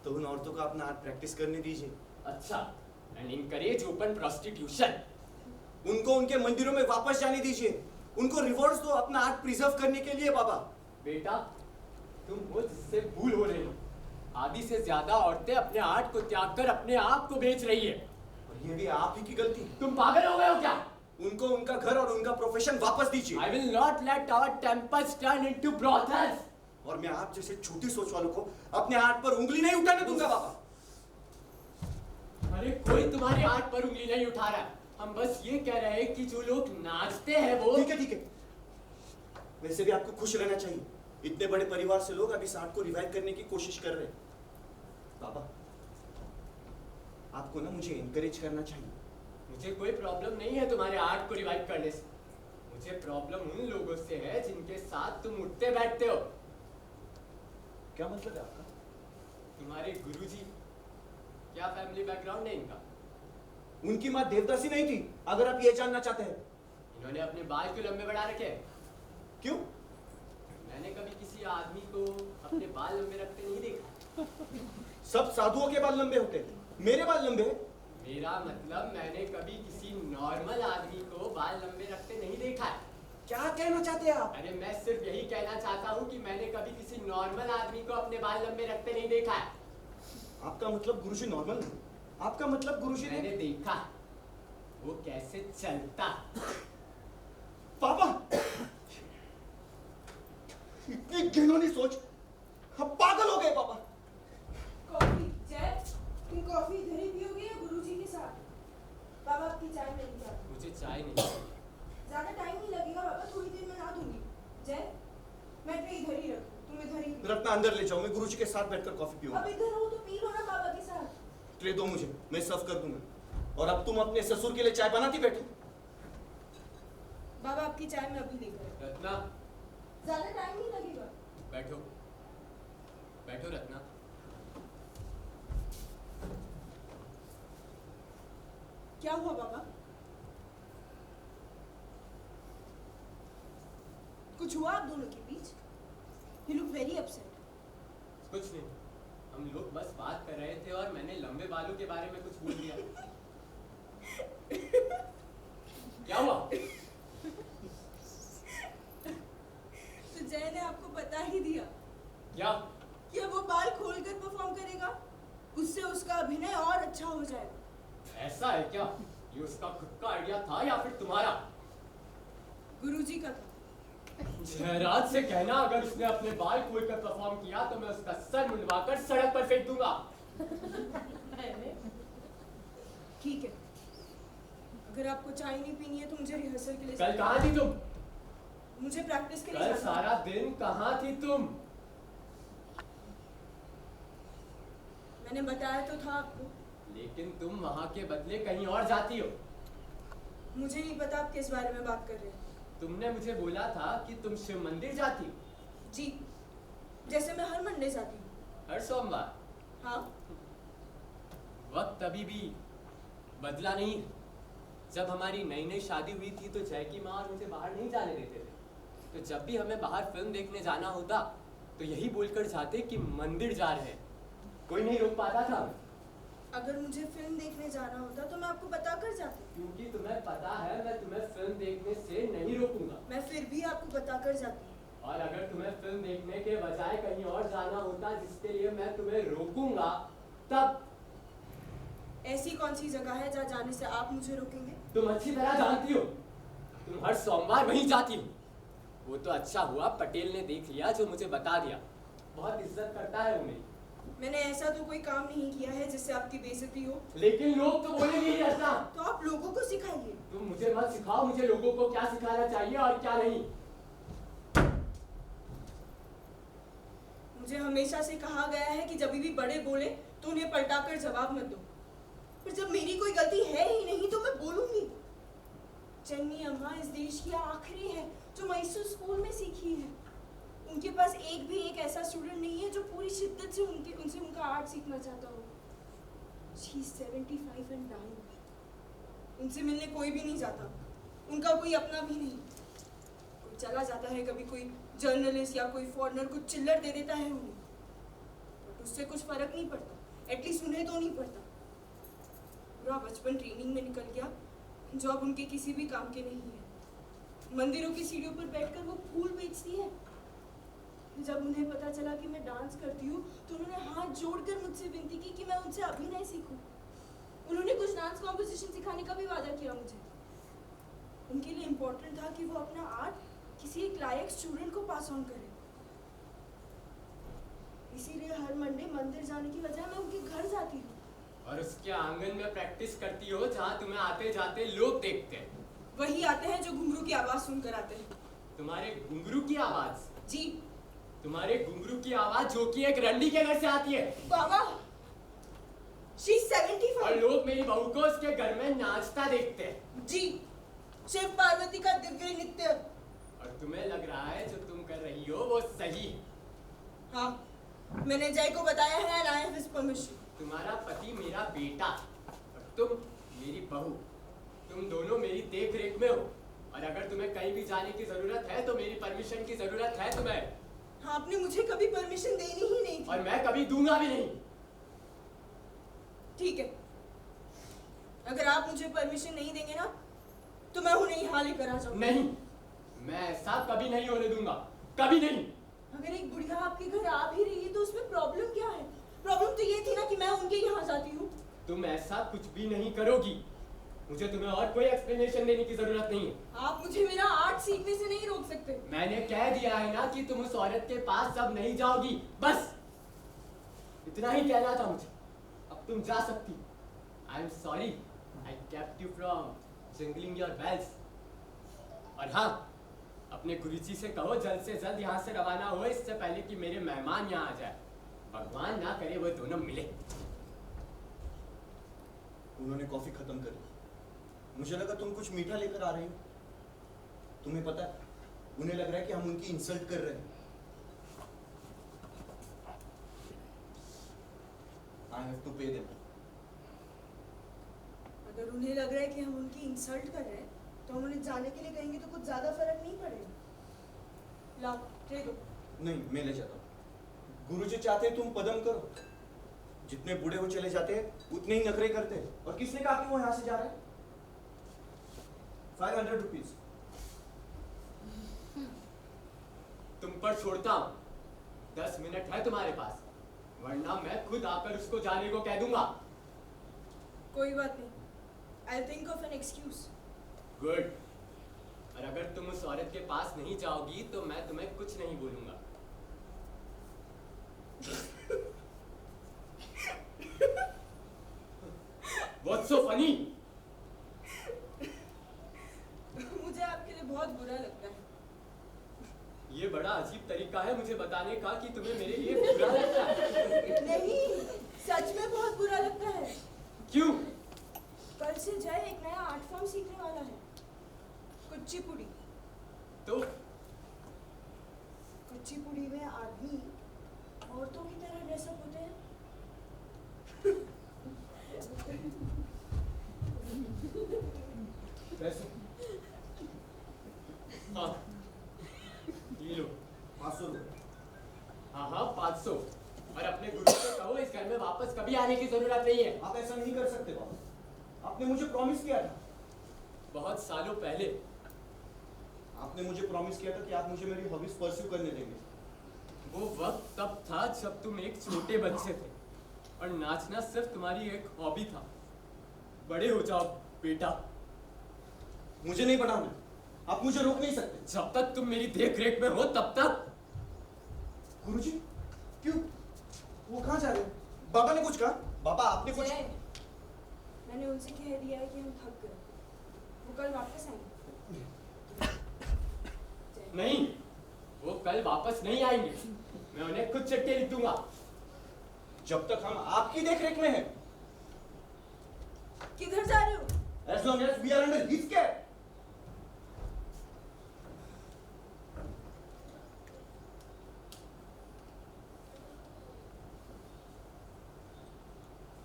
तो उन औरतों को अपना आर्ट प्रैक्टिस करने दीजिए। अच्छा, एंड इनकरेज ओपन प्रोस्टिट्यूशन। उनको उनके मंदिरों में वापस जाने दीजिए। उनको रिवॉर्ड्स दो अपना आर्ट प्रिजर्व करने के लिए बाबा। बेटा, तुम वो जिससे भूल हो रही हो। आधी से ज्यादा औरतें अपने आर्ट को त्याग कर अपने आप को बेच रही है। और ये भी आप ही की गलती। तुम पागल हो गए हो क्या? उनको उनका घर और उनका प्रोफेशन वापस दीजिए। I will not let our temples turn into brothels. और मैं आप जैसे छोटी सोच वालों को अपने आर्ट पर उंगली नहीं उठाने दूंगा बाबा। अरे कोई तुम्हारे आर्ट पर उंगली नहीं उठा रहा है। हम बस ये कह रहे हैं कि जो लोग नाचते हैं वो। ठीक है ठीक है, वैसे भी आपको खुश रहना चाहिए। इतने बड़े परिवार से लोग अभी इस आर्ट को रिवाइव करने की कोशिश कर रहे हैं। बाबा, आपको ना मुझे एनकरेज करना चाहिए। मुझे कोई प्रॉब्लम नहीं है तुम्हारे आर्ट को रिवाइव करने से। मुझे प्रॉब्लम उन लोगों से है जिनके साथ तुम उठते बैठते हो। क्या मतलब है आपका? तुम्हारे गुरुजी, क्या फैमिली बैकग्राउंड है इनका? उनकी माँ देवदासी नहीं थी, अगर आप ये जानना चाहते हैं। इन्होंने अपने बाल क्यों लंबे बढ़ा रखे हैं? क्यों? मैंने कभी किसी आदमी को अपने बाल लंबे रखते नहीं देखा। सब साधुओं के बाल लंबे होते हैं, मेरे बाल लंबे हैं। मेरा मतलब मैंने कभी किसी नॉर्मल आदमी को बाल लंबे रखते नहीं देखा है। क्या कहना चाहते हैं आप? अरे मैं सिर्फ यही कहना चाहता हूँ कि मैंने कभी किसी नॉर्मल आदमी को अपने बाल लंबे रखते नहीं देखा है। आपका मतलब गुरुजी नॉर्मल नहीं? आपका मतलब गुरुजी ने मैंने देखा वो कैसे चलता। पापा, इतनी घिनौनी सोच, हम पागल हो गए पापा। कॉफी जय, तुम कॉफी इधर ही पियोगे या गुरुजी के साथ? बाबा आपकी चाय नहीं चाहती। मुझे चाय नहीं। ज्यादा टाइम नहीं लगेगा बाबा, थोड़ी देर में ला दूंगी। जय, मैं ट्रे इधर ही रखूं, तुम इधर ही पियो। रत्ना अंदर ले जाओ, मैं गुरुजी के साथ बैठकर कॉफी पीऊंगा। अब इधर हो तो पी लो ना बाबा के साथ। ट्रे दो मुझे, मैं सर्व कर दूंगा। और अब तुम अपने ससुर के लिए चाय बनाती बैठो। बाबा आपकी चाय मैं अभी लेकर। रत्ना, ज्यादा टाइम नहीं लगेगा। बैठो बैठो रत्ना। क्या हुआ बाबा? कुछ हुआ आप दोनों के बीच? You look very upset. कुछ नहीं, हम लोग बस बात कर रहे थे और मैंने लंबे बालों के बारे में कुछ बोल दिया। क्या हुआ? तो जय ने आपको बता ही दिया क्या? कि अब वो बाल खोलकर परफॉर्म करेगा, उससे उसका अभिनय और अच्छा हो जाएगा। ऐसा है क्या? ये उसका खुद का आइडिया था या फिर तुम्हारा? गुरुजी का था। जयराज से कहना अगर उसने अपने बाल खोलकर परफॉर्म किया तो मैं उसका सर मुंडवाकर सड़क पर फेंक दूंगा। ठीक है, अगर आपको चाय नहीं पीनी है तो मुझे रिहर्सल के लिए कल कहाँ थी तुम? मुझे प्रैक्टिस के लिए कल जाना है। सारा दिन कहाँ थी तुम? मैंने बताया तो था आपको। लेकिन तुम वहां के बदले कहीं और जाती हो। मुझे नहीं पता आप किस बारे में बात कर रहे हैं। तुमने मुझे बोला था कि तुम शिव मंदिर जाती हो। जी, जैसे मैं हर मंडे जाती हूँ। हर सोमवार? हाँ, वक्त अभी भी बदला नहीं है। जब हमारी नई नई शादी हुई थी तो जय की माँ और मुझे बाहर नहीं जाने देते थे। तो जब भी हमें बाहर फिल्म देखने जाना होता तो यही बोलकर जाते कि मंदिर जा रहे हैं। कोई नहीं रोक पाता था हमें। अगर मुझे फिल्म देखने जाना होता तो मैं आपको बता कर जाती। क्योंकि तुम्हें पता है मैं तुम्हें फिल्म देखने से नहीं रोकूंगा। मैं फिर भी आपको बता कर जाती। और अगर तुम्हें फिल्म देखने के बजाय कहीं और जाना होता जिसके लिए मैं तुम्हें रोकूंगा तब? ऐसी कौन सी जगह है जहाँ जाने से आप मुझे रोकेंगे? तुम अच्छी तरह जानती हो, तुम हर सोमवार वहीं जाती हो। वो तो अच्छा हुआ पटेल ने देख लिया जो मुझे बता दिया। बहुत इज्जत करता है वो मेरी। मैंने ऐसा तो कोई काम नहीं किया है जिससे आपकी बेइज्जती हो। लेकिन लोग तो बोलेंगे ही ऐसा। तो आप लोगों को सिखाइए। तुम मुझे मत सिखाओ मुझे लोगों को क्या सिखाना चाहिए और क्या नहीं। मुझे हमेशा से कहा गया है कि जब भी बड़े बोले तो उन्हें पलटाकर जवाब मत दो, पर जब मेरी कोई गलती है ही नहीं तो मैं बोलूंगी। चन्नी अम्मा इस देश की आखिरी है जो मैसूर स्कूल में सीखी है। उनके पास एक भी एक ऐसा स्टूडेंट नहीं है जो पूरी शिद्दत से उनसे उनका आर्ट सीखना चाहता हो। She is 75 and dying. उनसे मिलने कोई भी नहीं जाता, उनका कोई अपना भी नहीं। कोई चला जाता है, कभी कोई जर्नलिस्ट या कोई फॉरेनर कुछ चिल्लर दे देता है उन्हें, बट उससे कुछ फर्क नहीं पड़ता, एटलीस्ट उन्हें तो नहीं पड़ता। पूरा बचपन ट्रेनिंग में निकल गया जो अब उनके किसी भी काम के नहीं है। मंदिरों की सीढ़ियों पर बैठकर वो फूल बेचती है। जब उन्हें पता चला कि मैं डांस करती हूँ तो उन्होंने हाथ जोड़कर मुझसे विनती की कि मैं उनसे अभिनय सीखूं। उन्होंने कुछ डांस कॉम्पोजिशन सिखाने का भी वादा किया मुझे। उनके लिए इम्पोर्टेंट था कि वो अपना आर्ट किसी एक लायक स्टूडेंट को पास ऑन करे। इसीलिए हर मंडे मंदिर जाने की बजाय मैं उनके घर जाती हूँ। और उसके आंगन में प्रैक्टिस करती हो जहाँ तुम्हें आते जाते लोग देखते हैं। वही आते हैं जो घुंघरू की आवाज सुनकर आते हैं। तुम्हारे घुंघरू की आवाज? जी तुम्हारे घुंघरू की आवाज जो कि एक रंडी के घर से आती है। बाबा, She is 75। और लोग मेरी बहू को उसके घर में नाचता देखते हैं। जी, शिव पार्वती का दिव्य नृत्य। और तुम्हें लग रहा है जो तुम कर रही हो वो सही है। हाँ, मैंने जय को बताया है and I have his permission। तुम्हारा पति मेरा बेटा और तुम मेरी बहू, तुम दोनों मेरी देख रेख में हो। और अगर तुम्हें कहीं भी जाने की जरूरत है तो मेरी परमिशन की जरूरत है तुम्हें। हाँ, आपने मुझे कभी परमिशन देनी ही नहीं थी। और मैं कभी दूंगा भी नहीं। ठीक है, अगर आप मुझे परमिशन नहीं देंगे ना तो मैं उन्हें यहाँ लेकर आ जाऊंगा। नहीं, मैं ऐसा कभी नहीं होने दूंगा, कभी नहीं। अगर एक बुढ़िया आपके घर आ भी रही है तो उसमें प्रॉब्लम क्या है? प्रॉब्लम तो ये थी ना कि मैं उनके यहाँ जाती हूँ। तुम ऐसा कुछ भी नहीं करोगी। मुझे तुम्हें और कोई एक्सप्लेनेशन देने की जरूरत नहीं है। आप मुझे मेरा आर्ट सीखने से नहीं रोक सकते। मैंने कह दिया है ना कि तुम उस औरत के पास अब नहीं जाओगी, बस इतना ही कहना था मुझे। अब तुम जा सकती। I am sorry I kept you from jingling your bells. और हाँ, अपने गुरुजी से कहो जल्द से जल्द यहाँ से रवाना हो, इससे पहले कि मेरे मेहमान यहाँ आ जाए। भगवान ना करे वो दोनों मिले। उन्होंने कॉफी खत्म कर दी। मुझे लगा तुम कुछ मीठा लेकर आ रही हो। तुम्हें पता है, उन्हें लग रहा है कि हम उनकी इंसल्ट कर रहे हैं। I have to pay them। अगर उन्हें लग रहा है कि हम उनकी इंसल्ट कर रहे हैं तो हम उन्हें जाने के लिए कहेंगे तो कुछ ज्यादा फर्क नहीं पड़ेगा। लाओ, दे दो। नहीं, मैं ले जाता हूँ। गुरुजी चाहते हैं तुम पदम करो। जितने बूढ़े वो चले जाते हैं उतने ही नखरे करते हैं। और किसने कहा कि वो यहाँ से जा रहे हैं? 500 रुपीज। तुम पर छोड़ता हूँ। 10 मिनट है तुम्हारे पास, वरना मैं खुद आकर उसको जाने को कह दूंगा। कोई बात नहीं, I'll think of an excuse। Good. और अगर तुम उस औरत के पास नहीं जाओगी तो मैं तुम्हें कुछ नहीं बोलूंगा। What's so funny? मुझे आपके लिए बहुत बुरा लगता है। ये बड़ा अजीब तरीका है मुझे बताने का कि तुम्हें मेरे लिए बुरा लगता है। नहीं, सच में बहुत बुरा लगता है। क्यों? कल से जय एक नया आर्ट फॉर्म सीखने वाला है, कुचिपुड़ी। तो कुचिपुड़ी में आदमी औरतों की तरह ड्रेसअप होते हैं। वैसे हाँ, ये लो 500 रुपये। हाँ हाँ 500। और अपने गुरु से कहो इस घर में वापस कभी आने की जरूरत नहीं है। आप ऐसा नहीं कर सकते बाबा। आपने मुझे प्रॉमिस किया था। बहुत सालों पहले आपने मुझे प्रॉमिस किया था कि आप मुझे मेरी हॉबीज परस्यू करने देंगे। वो वक्त तब था जब तुम एक छोटे बच्चे थे और नाचना सिर्फ तुम्हारी एक हॉबी था। बड़े हो जाओ बेटा। मुझे नहीं बढ़ाना, आप मुझे रोक नहीं सकते। जब तक तुम मेरी देख रेख में हो तब तक। गुरुजी, क्यों? वो कहाँ जा रहे हैं? बाबा ने कुछ कहा? बाबा आपने कुछ जय, मैंने उनसे कह दिया है कि हम थक गए, वो कल वापस आएंगे। जय, नहीं, वो कल वापस नहीं आएंगे। मैं उन्हें खुद चिट्ठी लिख दूंगा। जब तक हम आपकी देखरेख में हैं, किधर जा रहे हो? as long as we are under his care.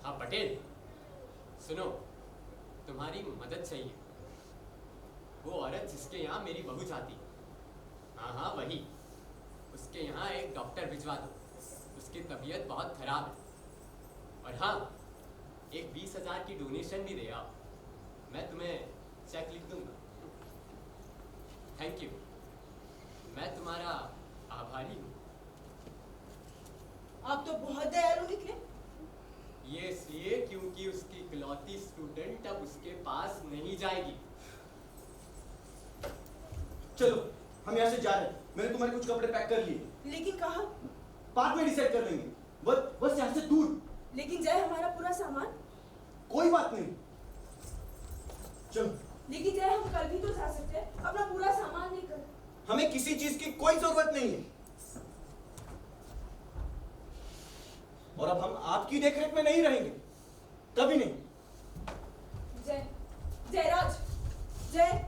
हाँ पटेल, सुनो, तुम्हारी मदद चाहिए। वो औरत जिसके यहाँ मेरी बहू जाती, हाँ हाँ वही, उसके यहाँ एक डॉक्टर भिजवा दो। उसकी तबीयत बहुत खराब है। और हाँ, एक 20,000 की डोनेशन भी दे आओ। मैं तुम्हें चेक लिख दूंगा। थैंक यू, मैं तुम्हारा आभारी हूँ। आप तो बहुत दयालु निकले। ये इसलिए क्योंकि उसकी इकलौती स्टूडेंट अब उसके पास नहीं जाएगी। चलो हम यहाँ से जा रहे हैं। मैंने तुम्हारे कुछ कपड़े पैक कर लिए। लेकिन कहाँ? बाद में डिसाइड कर लेंगे। बस यहाँ से दूर। लेकिन जय, हमारा पूरा सामान। कोई बात नहीं, चलो। लेकिन जय, हम कल भी तो जा सकते हैं अपना पूरा सामान लेकर। हमें किसी चीज की कोई जरूरत नहीं है। और अब हम आपकी देखरेख में नहीं रहेंगे, कभी नहीं। जय, जयराज, जय।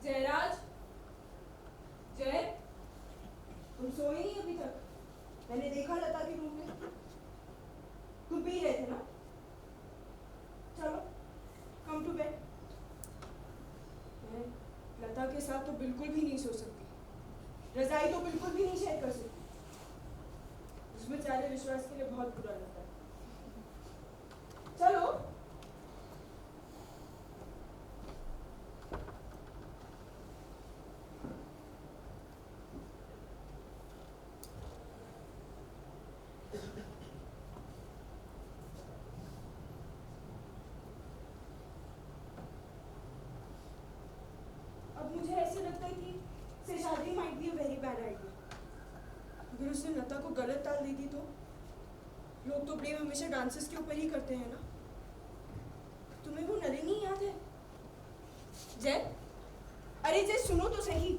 जयराज, जय, तुम सोए नहीं अभी तक? मैंने देखा लता के रूम में। तुम पी रहे थे ना? चलो, कम टू बेड। मैं लता के साथ तो बिल्कुल भी नहीं सो सकती। रजाई तो बिल्कुल भी नहीं शेयर कर सकती। उस बेचारे विश्वास के लिए बहुत बुरा लगता है। चलो। अब मुझे ऐसे लगता है कि Seshadri might be a very bad idea. अगर उसने लता को गलत ताल दी थी तो लोग तो ब्लेम हमेशा डांसेस के ऊपर ही करते हैं ना। तुम्हें वो नलिनी याद है? जय, अरे जय सुनो तो सही।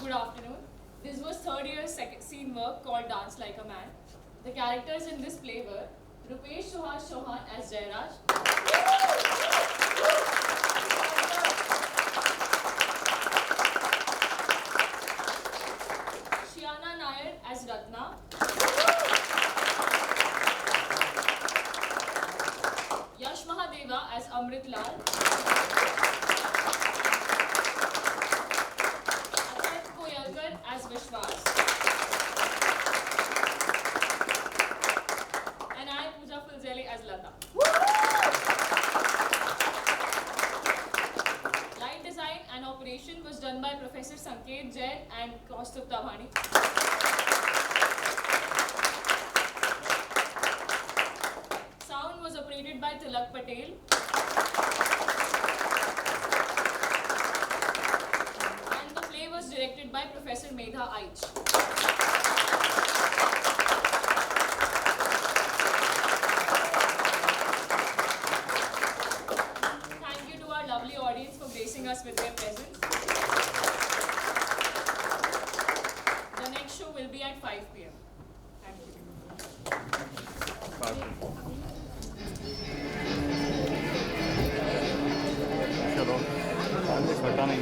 Good afternoon. This was third year second scene work called Dance Like a Man. The characters in this play were Rupesh Suhas Chauhan as Jairaj, Shiana Nair as Ratna, Yash Mahadeva as Amrit Lal, Atat Koyalkar as Vishwas, and I, Pooja Fulzeli as Lata. Light design and operation was done by Professor Sanket Jain and Kaustubh Tabhani. Sound was operated by Tilak Patel. And the play was directed by Professor Medha Aich. Thank you to our lovely audience for gracing us with their presence. The next show will be at 5 p.m. Thank you. चलो हटा नहीं